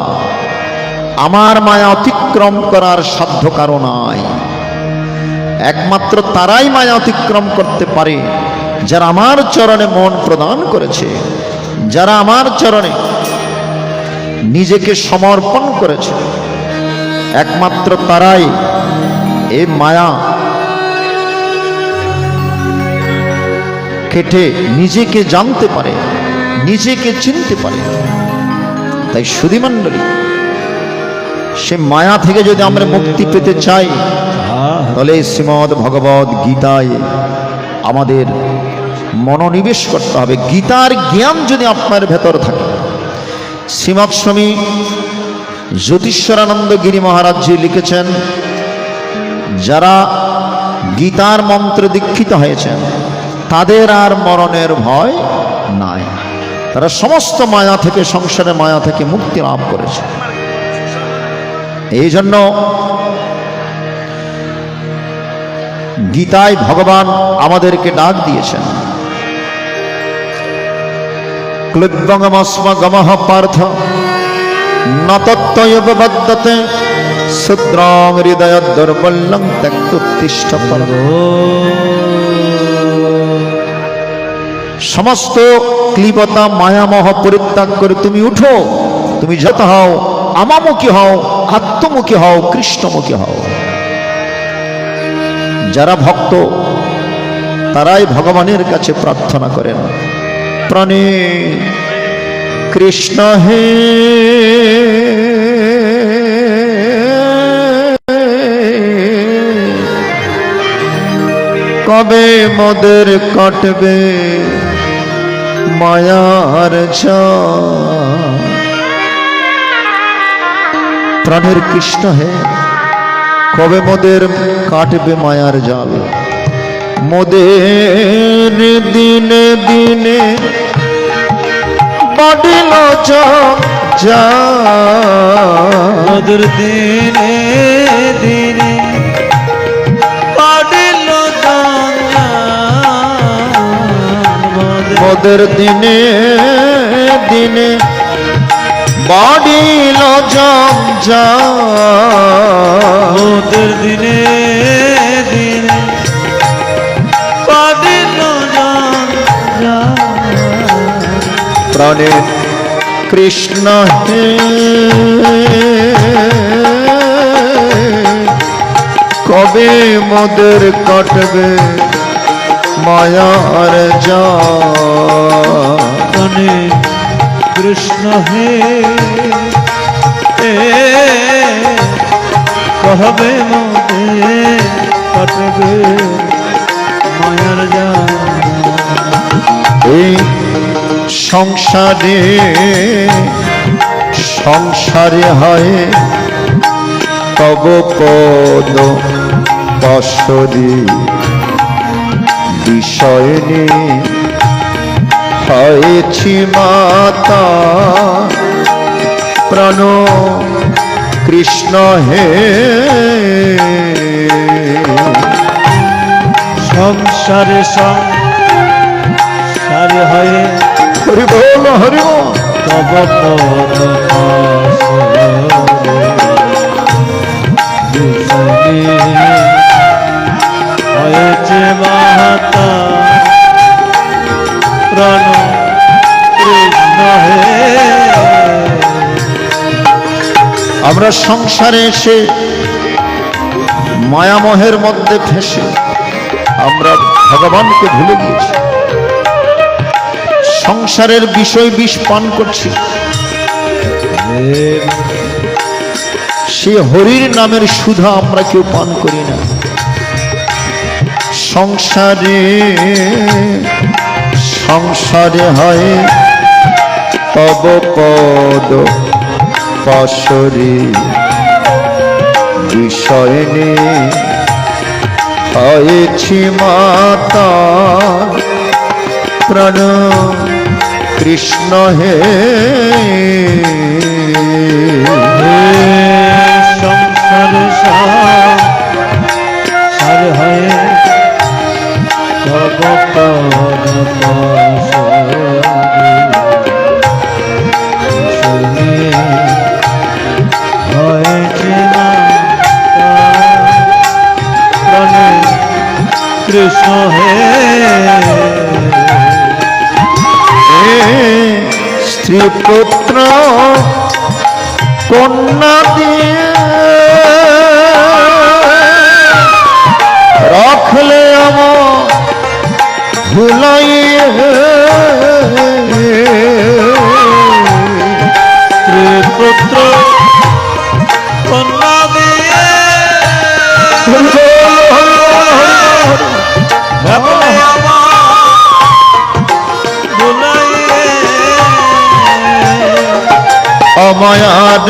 আমার মায়া অতিক্রম করার সাধ্য কারো নাই। একমাত্র তারাই মায়া অতিক্রম করতে পারে যারা আমার চরণে মন প্রদান করেছে, যারা আমার চরণে নিজেকে সমর্পণ করেছে, একমাত্র তারাই এই মায়া কেটে নিজেকে জানতে পারে, নিজেকে চিনতে পারে। তাই সুধীমণ্ডলী, সে মায়া থেকে যদি আমরা মুক্তি পেতে চাই, তাহলে শ্রীমদ্ ভগবদ গীতায় আমাদের মনোনিবেশ করতে হবে। গীতার জ্ঞান যদি আপনার ভেতর থাকে, শ্রীমৎ স্বামী জ্যোতিষ্বরানন্দ গিরি মহারাজজি লিখেছেন, যারা গীতার মন্ত্র দীক্ষিত হয়েছেন তাদের আর মরণের ভয় নাই, তারা সমস্ত মায়া থেকে, সংসারের মায়া থেকে মুক্তি লাভ করেছে। এই জন্য গীতায় ভগবান আমাদেরকে ডাক দিয়েছেন, ক্লুব্বঙ্গমস্ম গমঃ পার্থ ন তত্ত্বয়ববদ্যতে শূদ্রং হৃদয় দৌর্বল্যং ত্যক্তোত্তিষ্ঠ পরম। সমস্ত ক্লিবতা মায়ামোহ পরিত্যাগ করে তুমি উঠো, তুমি যত হও আমামুখী হও, আত্মমুখী হও, কৃষ্ণমুখী হও। যারা ভক্ত তারাই ভগবানের কাছে প্রার্থনা করেন, প্রাণে কৃষ্ণ হে কবে মোদের কাটবে মায়ার জাল। প্রাণের কৃষ্ণ হে, কবে মোদের কাটবে মায়ার জাল। মোদের দিনে দিনে বাড়িল মোদের দিনে দিনে বাড়িল মোদের দিনে দিনে বাড়িল মোদের দিনে দিনে বাড়িল প্রাণে কৃষ্ণ হে কবে মোদের কাটবে মায়ার জাল। কৃষ্ণ হে কবে মোদের কাটবে মায়ার জাল। এই সংসারে সংসারে হয় তব পদ পাশরি বিষয়নি হয়েছি মাতা প্রাণ কৃষ্ণ হে সংসারে সংসার হয়ে হরি বল হরি বল তব পদ হয়েছে মাতা প্রাণ কৃষ্ণ হে। আমরা সংসারে এসে মায়ামোহের মধ্যে ফেসে আমরা ভগবানকে ভুলে গিয়েছি, সংসারের বিষয় বিষ পান করছি। সে হরির নামের সুধা আমরা কেউ পান করি না। সংসারে সংসারে হয় তব পদ পাশরি বিষয় নে হয়েছি মাতা প্রাণ কৃষ্ণ হে। সংসারে সংসার হয়ে তব পদ হয়েছে প্রাণে কৃষ্ণ হে। স্ত্রী পুত্র কন্যা দিয়ে রাখলে আমার ভুলাইয়ে, স্ত্রী পুত্র কন্যা দিয়ে রাখলে অমায়ার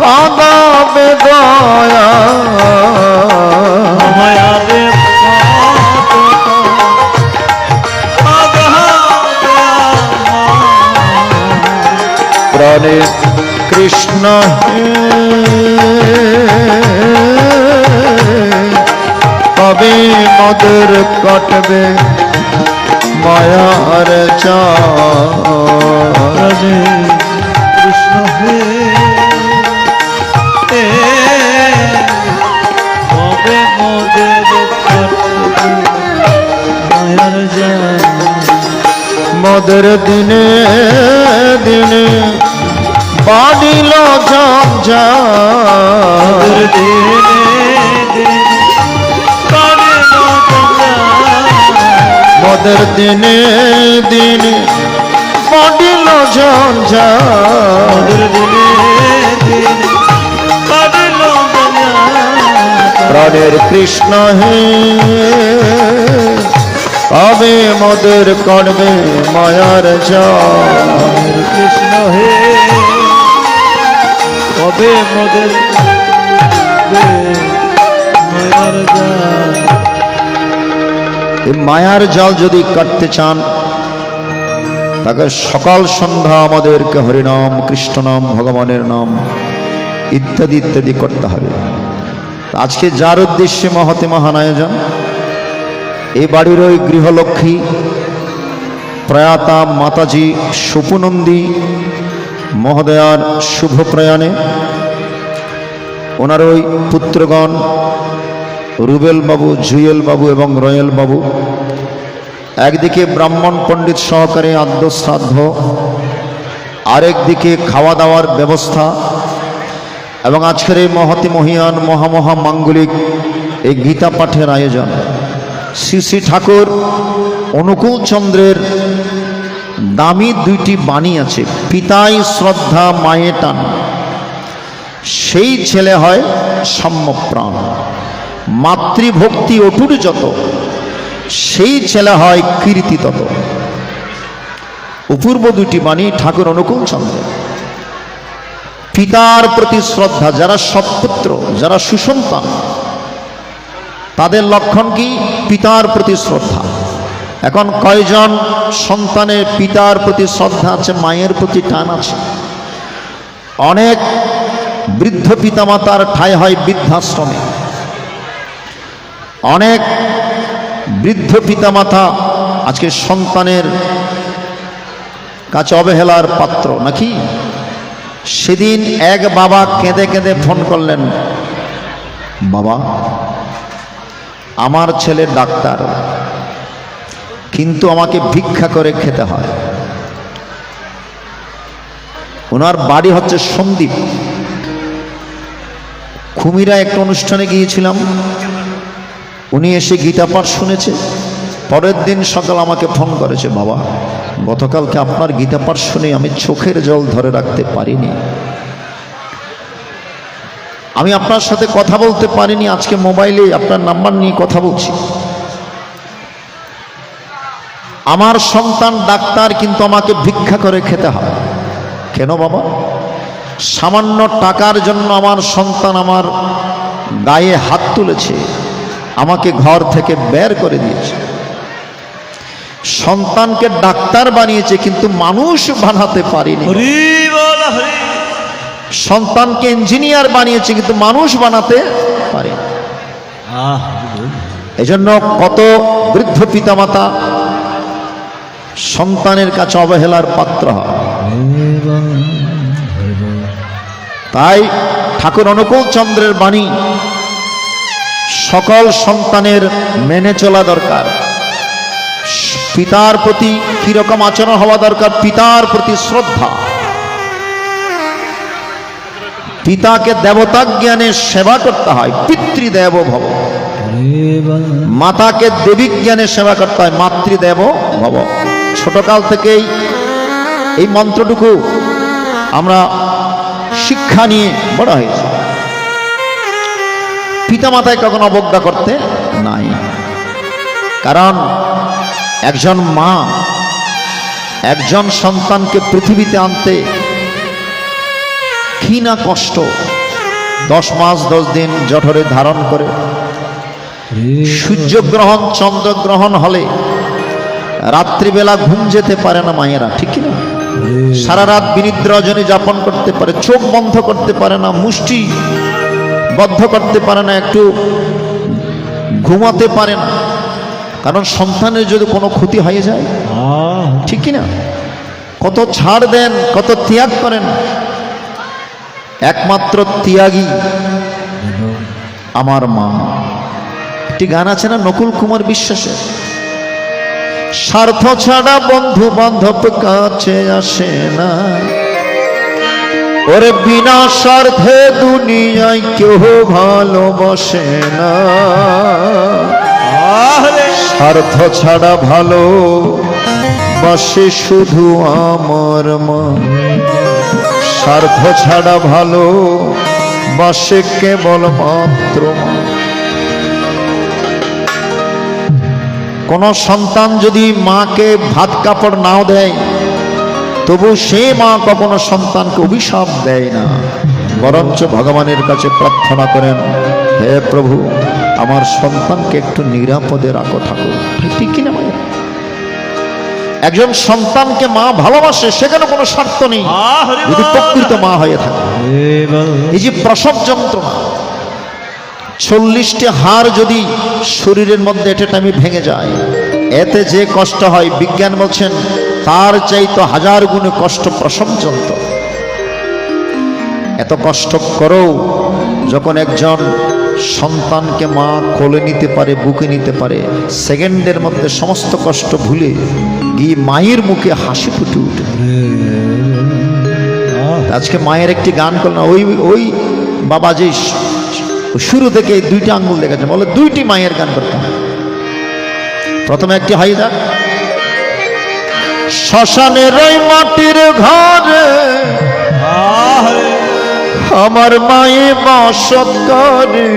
কাঁদাবে দয়া, মায়ারে প্রাণে কৃষ্ণ হে। কবে মধুর কাটবে মায়ার চাঁদ, কৃষ্ণ হে। কবে মোদের মায়ার জাল, মদের দিনে দিনে বাড়িল জঞ্জাল, দিনে দিনে কারিল জঞ্জাল, মদের দিনে দিনে বাড়িল জঞ্জাল, দিনে দিনে কারিল জঞ্জাল। প্রাণের কৃষ্ণ হে। কবে মদের করবে মায়ার জাল, কৃষ্ণ হে। কবে মোদের মায়ার জাল, এই মায়ার জাল যদি কাটতে চান তাকে সকাল সন্ধ্যা আমাদেরকে হরিনাম কৃষ্ণ নাম ভগবানের নাম ইত্যাদি ইত্যাদি করতে হবে। আজকে যার উদ্দেশ্যে মহতে মহান আয়োজন, এই বাড়ির ওই গৃহলক্ষ্মী প্রয়াতা মাতাজি সুপুনন্দী মহোদয়ার শুভ প্রয়াণে ওনার ওই পুত্রগণ রুবেল বাবু, জুয়েল বাবু এবং রয়েল বাবু একদিকে ব্রাহ্মণ পণ্ডিত সহকারে আদ্য শ্রাদ্ধ, আরেকদিকে খাওয়া দাওয়ার ব্যবস্থা এবং আজকের এই মহতি মহিয়ান মহামহা মাঙ্গলিক এই গীতা পাঠের আয়োজন। শ্রী শ্রী ঠাকুর অনুকূল চন্দ্রের দামি দুইটি বাণী আছে, পিতাই শ্রদ্ধা মায়ে টান, সেই ছেলে হয় সাম্যপ্রাণ, মাতৃভক্তি অটুট যত, সেই ছেলে হয় কীর্তি তত। অপূর্ব দুটি বাণী ঠাকুর অনুকূল চন্দ্রের। পিতার প্রতি শ্রদ্ধা, যারা সৎপুত্র, যারা সুসন্তান, তাদের লক্ষণ কি? পিতার প্রতি শ্রদ্ধা। এখন কয়জন সন্তানের পিতার প্রতি শ্রদ্ধা আছে, মায়ের প্রতি টান আছে? অনেক বৃদ্ধ পিতামাতার ঠাঁই হয় বৃদ্ধাশ্রমে। অনেক বৃদ্ধ পিতামাতা আজকে সন্তানের কাছে অবহেলার পাত্র, নাকি? সেদিন এক বাবা কেঁদে কেঁদে ফোন করলেন, বাবা আমার ছেলে ডাক্তার, কিন্তু আমাকে ভিক্ষা করে খেতে হয়। ওনার বাড়ি হচ্ছে সন্দ্বীপ। কুমিরা একটা অনুষ্ঠানে গিয়েছিলাম, উনি এসে গীতা পাঠ শুনেছে। পরের দিন সকাল আমাকে ফোন করেছে, বাবা গতকালকে আপনার গীতা পাঠ শুনে আমি চোখের জল ধরে রাখতে পারিনি, আমি আপনার সাথে কথা বলতে পারিনি, আজকে মোবাইলে আপনার নাম্বার নিয়ে কথা বলছি। আমার সন্তান ডাক্তার, কিন্তু আমাকে ভিক্ষা করে খেতে হয়। কেন বাবা? সামান্য টাকার জন্য আমার সন্তান আমার গায়ে হাত তুলেছে, আমাকে ঘর থেকে বের করে দিয়েছে। সন্তানকে ডাক্তার বানিয়েছে, কিন্তু মানুষ বানাতে পারিনি। সন্তানকে ইঞ্জিনিয়ার বানিয়েছে, কিন্তু মানুষ বানাতে পারেনি। এজন্য কত বৃদ্ধ পিতামাতা সন্তানের কাছে অবহেলার পাত্র হয়। তাই ঠাকুর অনুকূল চন্দ্রের বাণী, সকল সন্তানের মেনে চলা দরকার। পিতার প্রতি কিরকম আচরণ হওয়া দরকার? পিতার প্রতি শ্রদ্ধা। পিতাকে দেবতা জ্ঞানে সেবা করতে হয়, পিতৃদেব ভব। মাতাকে দেবী জ্ঞানে সেবা করতে হয়, মাতৃদেব ভব। ছোটকাল থেকেই এই মন্ত্রটুকু আমরা শিক্ষা নিয়ে বড় হয়েছি। পিতামাতায় কখনো অবজ্ঞা করতে নাই। কারণ একজন মা একজন সন্তানকে পৃথিবীতে আনতে কি না কষ্ট। 10 মাস 10 দিন জঠরে ধারণ করে, সূর্যগ্রহণ চন্দ্রগ্রহণ হলে রাত্রিবেলা ঘুম যেতে পারে না মায়েরা, ঠিক কিনা? সারা রাত বিনিদ্র রজনী যাপন করতে পারে, চোখ বন্ধ করতে পারে না, মুষ্টি বদ্ধ করতে পারে না, একটু ঘুমাতে পারে না। কারণ সন্তানের যদি কোনো ক্ষতি হয়ে যায়, ঠিক কিনা? কত ছাড় দেন, কত ত্যাগ করেন। একমাত্র ত্যাগী আমার মা। একটি গান আছে না নকুল কুমার বিশ্বাসের, স্বার্থ ছাড়া বন্ধু বান্ধব কাছে আসে না, ওরে বিনা স্বার্থে দুনিয়ায় কেউ ভালোবাসে না। স্বার্থ ছাড়া ভালো বাসে শুধু আমার মা, স্বার্থ ছাড়া ভালো বাসে কেবল মাত্র মা। কোন সন্তান যদি মাকে ভাত কাপড় নাও দেয়, তবু সে মা কখনো সন্তানকে অভিশাপ দেয় না, বরঞ্চ ভগবানের কাছে প্রার্থনা করেন, হে প্রভু আমার সন্তানকে একটু নিরাপদে রাখো ঠাকুর। ঠিক কিনা ভাই? একজন সন্তানকে মা ভালোবাসে, সেখানে কোনো স্বার্থ নেই, যদি প্রকৃত মা হয়ে থাকে। এই যে প্রসব যন্ত্রণা, 40টি হাড় যদি শরীরের মধ্যে এট এ টাইমে ভেঙে যায়, এতে যে কষ্ট হয় বিজ্ঞান বলছেন তার চাইতে 1000 গুণে কষ্ট প্রসব যন্ত্র। এত কষ্ট করেও যখন একজন সন্তানকে মা কোলে নিতে পারে, বুকে নিতে পারে, সেকেন্ডের মধ্যে সমস্ত কষ্ট ভুলে গিয়ে মায়ের মুখে হাসি ফুটে উঠে। আজকে মায়ের একটি গান করলাম, ওই বাবা যে শুরু থেকে 2টি আঙ্গুল দেখাচ্ছে, বলে 2টি মায়ের গান করতে হয়। প্রথমে একটি হয়ে যাক, শ্মশানের ওই মাটির ঘরে আমার মায়ে বাস করে,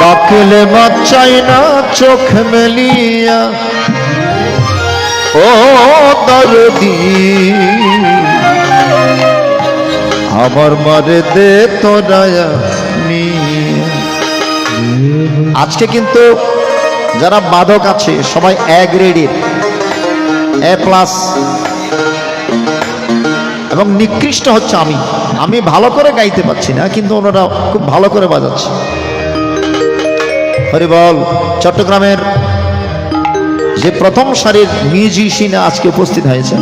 ডাকলে বাচ্চাই না চোখ মেলিয়া, ও দরদি আমার মারে দে তোরায়া আজকে কিন্তু যারা বাদক আছে সবাই এ গ্রেডের A+ এবং নিকৃষ্ট হচ্ছে আমি ভালো করে গাইতে পারছি না, কিন্তু ওনারা খুব ভালো করে বাজাচ্ছে। হরিবল। চট্টগ্রামের যে প্রথম সারির মিউজিশিয়ান আজকে উপস্থিত হয়েছে।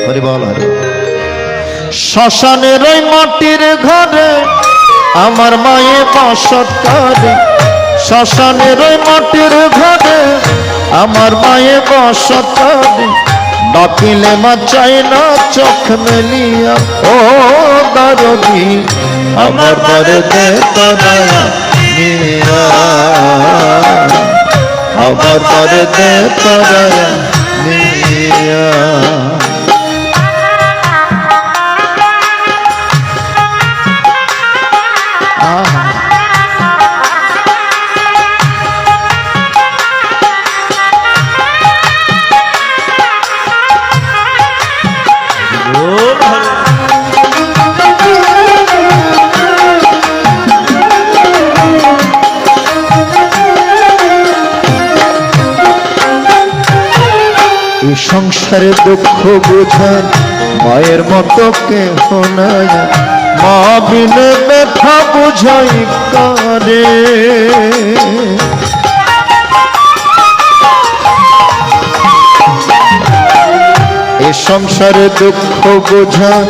হরিবল হরি। শ্মশানের ওই মাটির ঘরে আমার মায়ে বসত করে, শ্মশানের ওই মাটির ঘরে আমার মায়ে বসত করে, ডাকিলে মা চাই না চোখ মেলিয়া ও দরদি আমার বারে দে তোরায়া নিয়া, আমার বারে দে তোরায়া নিয়া। সংসারে দুঃখ বুঝান মায়ের মতো কেহ নাই, মা বিনে ব্যথা বুঝাই কারে। এ সংসারে দুঃখ বুঝান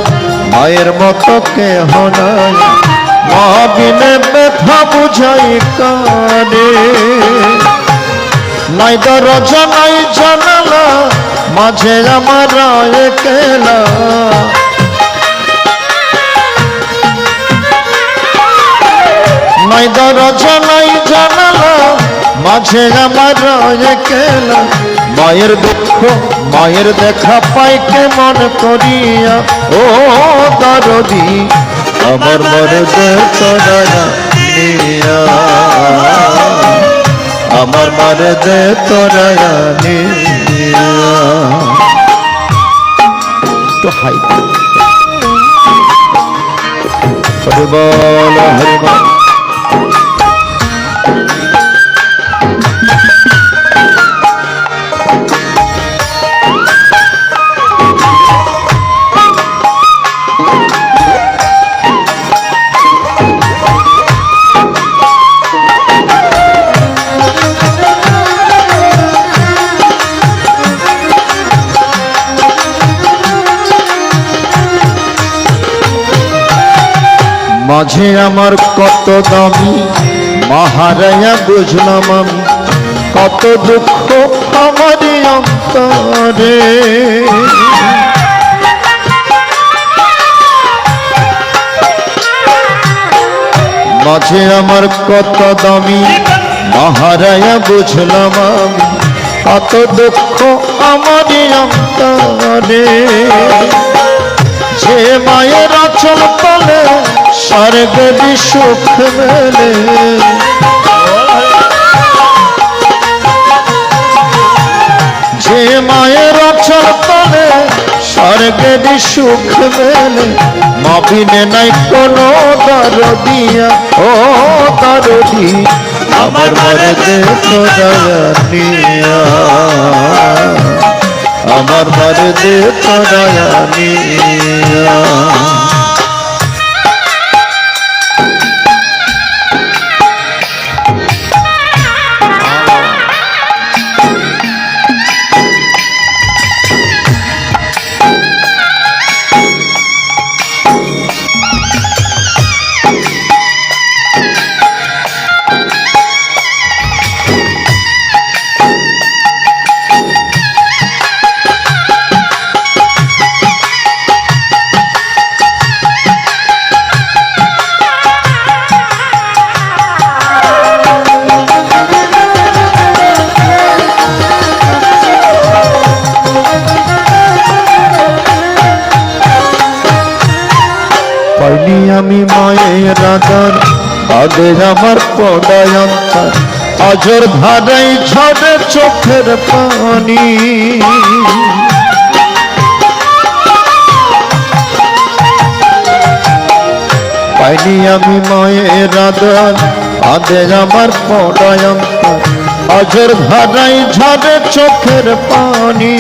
মায়ের মতো কেহ নাই, মা বিনে ব্যথা বুঝাই কারে। নাই দরজা নাই জানালা মাঝে আমার একলা, নাই দরজা নাই জানালা মাঝে আমার একলা। মায়ের দুঃখ মায়ের দেখা পাই কেমন করিয়া ও দরদি আমার মরে দে তোরায়া নিয়া, আমার মারে দে তোরায়া নিয়া। তো হাই হরিবল হরিবল। মাঝে আমার কত দামি মহারায়া বুঝলাম আমি, কত দুঃখ আমারই অন্তরে। মাঝে আমার কত দামি মহারায়া বুঝলাম আমি, কত দুঃখ আমারই অন্তরে। যে মায়ের আঁচল তলে স্বর্গে সুখ মেলে, যে মায়ের আঁচল তলে স্বর্গে সুখ মেলে, মা বিনে নাই কোনো দরদিয়া ও দরদি আমার মরে দে তোরায়া নিয়া, আমার মরে দে তোরায়া নিয়া। পাইনি আমি মায়ের আদর, আদের আমার পড়ায় অন্তর, অজর ধারাই ঝরে চোখের পানি। পাইনি আমি মায়ের আদর, আদে আমার পড়ায়ন্তর, অঝর ধারাই ঝরে চোখের পানি।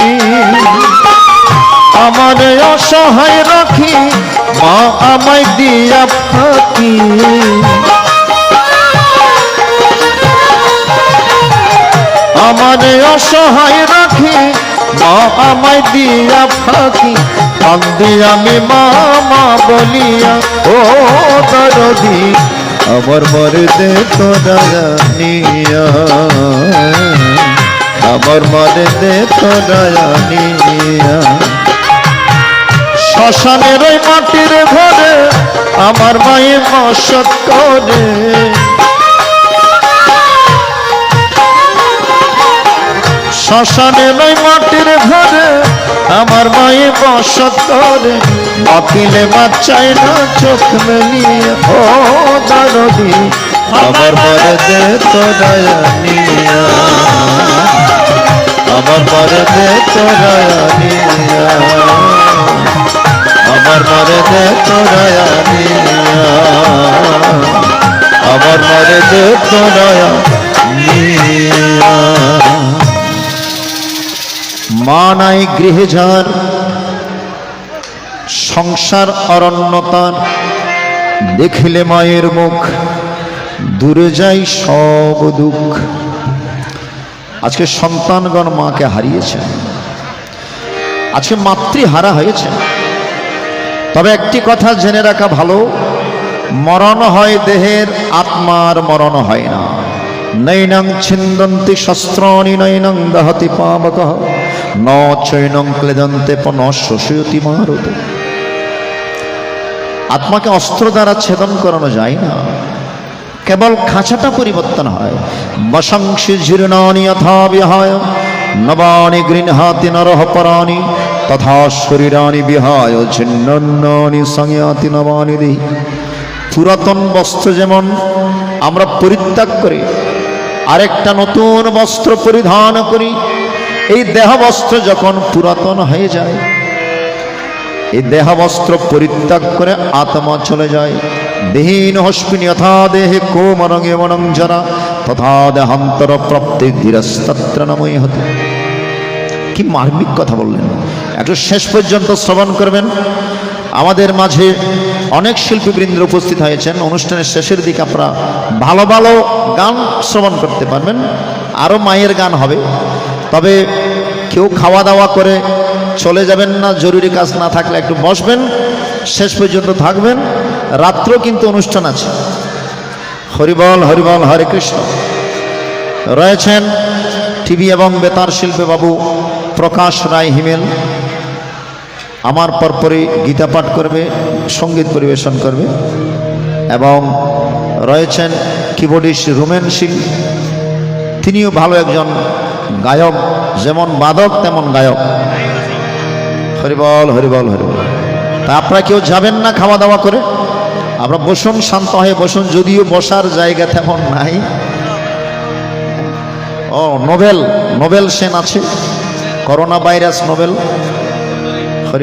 আমার অসহায় রাখি মা আমায় দিয়া ফাঁকি। আমার অসহায় রাখি মা আমায় দিয়া ফাঁকি। কান্দি আমি মামা বলিয়া ও দরদি, আমার মরদে তোরা নিয়া, আমার মরদে তোরা নিয়া। শ্মশানের ওই মাটির ঘরে আমার মায়ে বসত করে। শ্মশানের ওই মাটির ঘরে আমার মায়ে বসত করে। বাকিলে বাচ্চায় না চোখ মেলিয়ে ও দরদি, আমার মরদে তোরা নিয়া, আমার মরদে তোরা নিয়া, আমার মরদে তোরা নিয়া, আমার মরদে তোরা নিয়া। মা নাই গৃহে যার, সংসার অরণ্যতার, দেখিলে মায়ের মুখ দূরে যাই সব দুঃখ। আজকে সন্তানগণ মাকে হারিয়েছেন, আজকে মাতৃহারা হয়েছে। তবে একটি কথা জেনে রাখা ভালো, মরণ হয় দেহের, আত্মার মরণ হয় না। নৈনং ছিন্দন্তি শস্ত্রাণি নৈনং দহতি পাবকঃ, ন চৈনং ক্লেদন্তে পুনঃ শোষয়তি মারুত। আত্মাকে অস্ত্র দ্বারা ছেদন করানো যায় না, কেবল খাঁচাটা পরিবর্তন হয়। বশংসি জীর্ণানি যথা বিহায়, নবানি গৃহাতি নরঃ পরাণি, তথা শরীরানি বিহায় ছিন্নান্যানি সংয়াতি নবানি দেহি। পুরাতন বস্ত্র যেমন আমরা পরিত্যাগ করি, আরেকটা নতুন বস্ত্র পরিধান করি। এই দেহ বস্ত্র যখন পুরাতন হয়ে যায়, এই দেহ বস্ত্র পরিত্যাগ করে আত্মা চলে যায়। দেহীন হস্মিনী যথা দেহে কোমরং এমনং জরা, তথা দেহান্তর প্রাপ্তি ধীরস্তত্র নময় হতে। কি মার্মিক কথা বললেন, একটু শেষ পর্যন্ত শ্রবণ করবেন। আমাদের মাঝে অনেক শিল্পীবৃন্দ উপস্থিত হয়েছেন। অনুষ্ঠানের শেষের দিকে আপনারা ভালো ভালো গান শ্রবণ করতে পারবেন, আরও মায়ের গান হবে। তবে কেউ খাওয়া দাওয়া করে চলে যাবেন না, জরুরি কাজ না থাকলে একটু বসবেন, শেষ পর্যন্ত থাকবেন। রাত্রেও কিন্তু অনুষ্ঠান আছে। হরিবল হরিবল, হরে কৃষ্ণ। রয়েছেন টিভি এবং বেতার শিল্পী বাবু প্রকাশ রায় হিমেল, আমার পরপরই গীতা পাঠ করবে, সঙ্গীত পরিবেশন করবে। এবং রয়েছেন কিবোর্ডিস্ট রুমেন সিং, তিনিও ভালো একজন গায়ক, যেমন বাদক তেমন গায়ক। হরিবল হরিবল হরিবল। তা আপনারা কেউ যাবেন না খাওয়া দাওয়া করে, আমরা বসুন, শান্ত হয়ে বসুন, যদিও বসার জায়গা তেমন নাই। ও নোবেল, নোবেল সেন আছে, করোনা ভাইরাস নোবেল।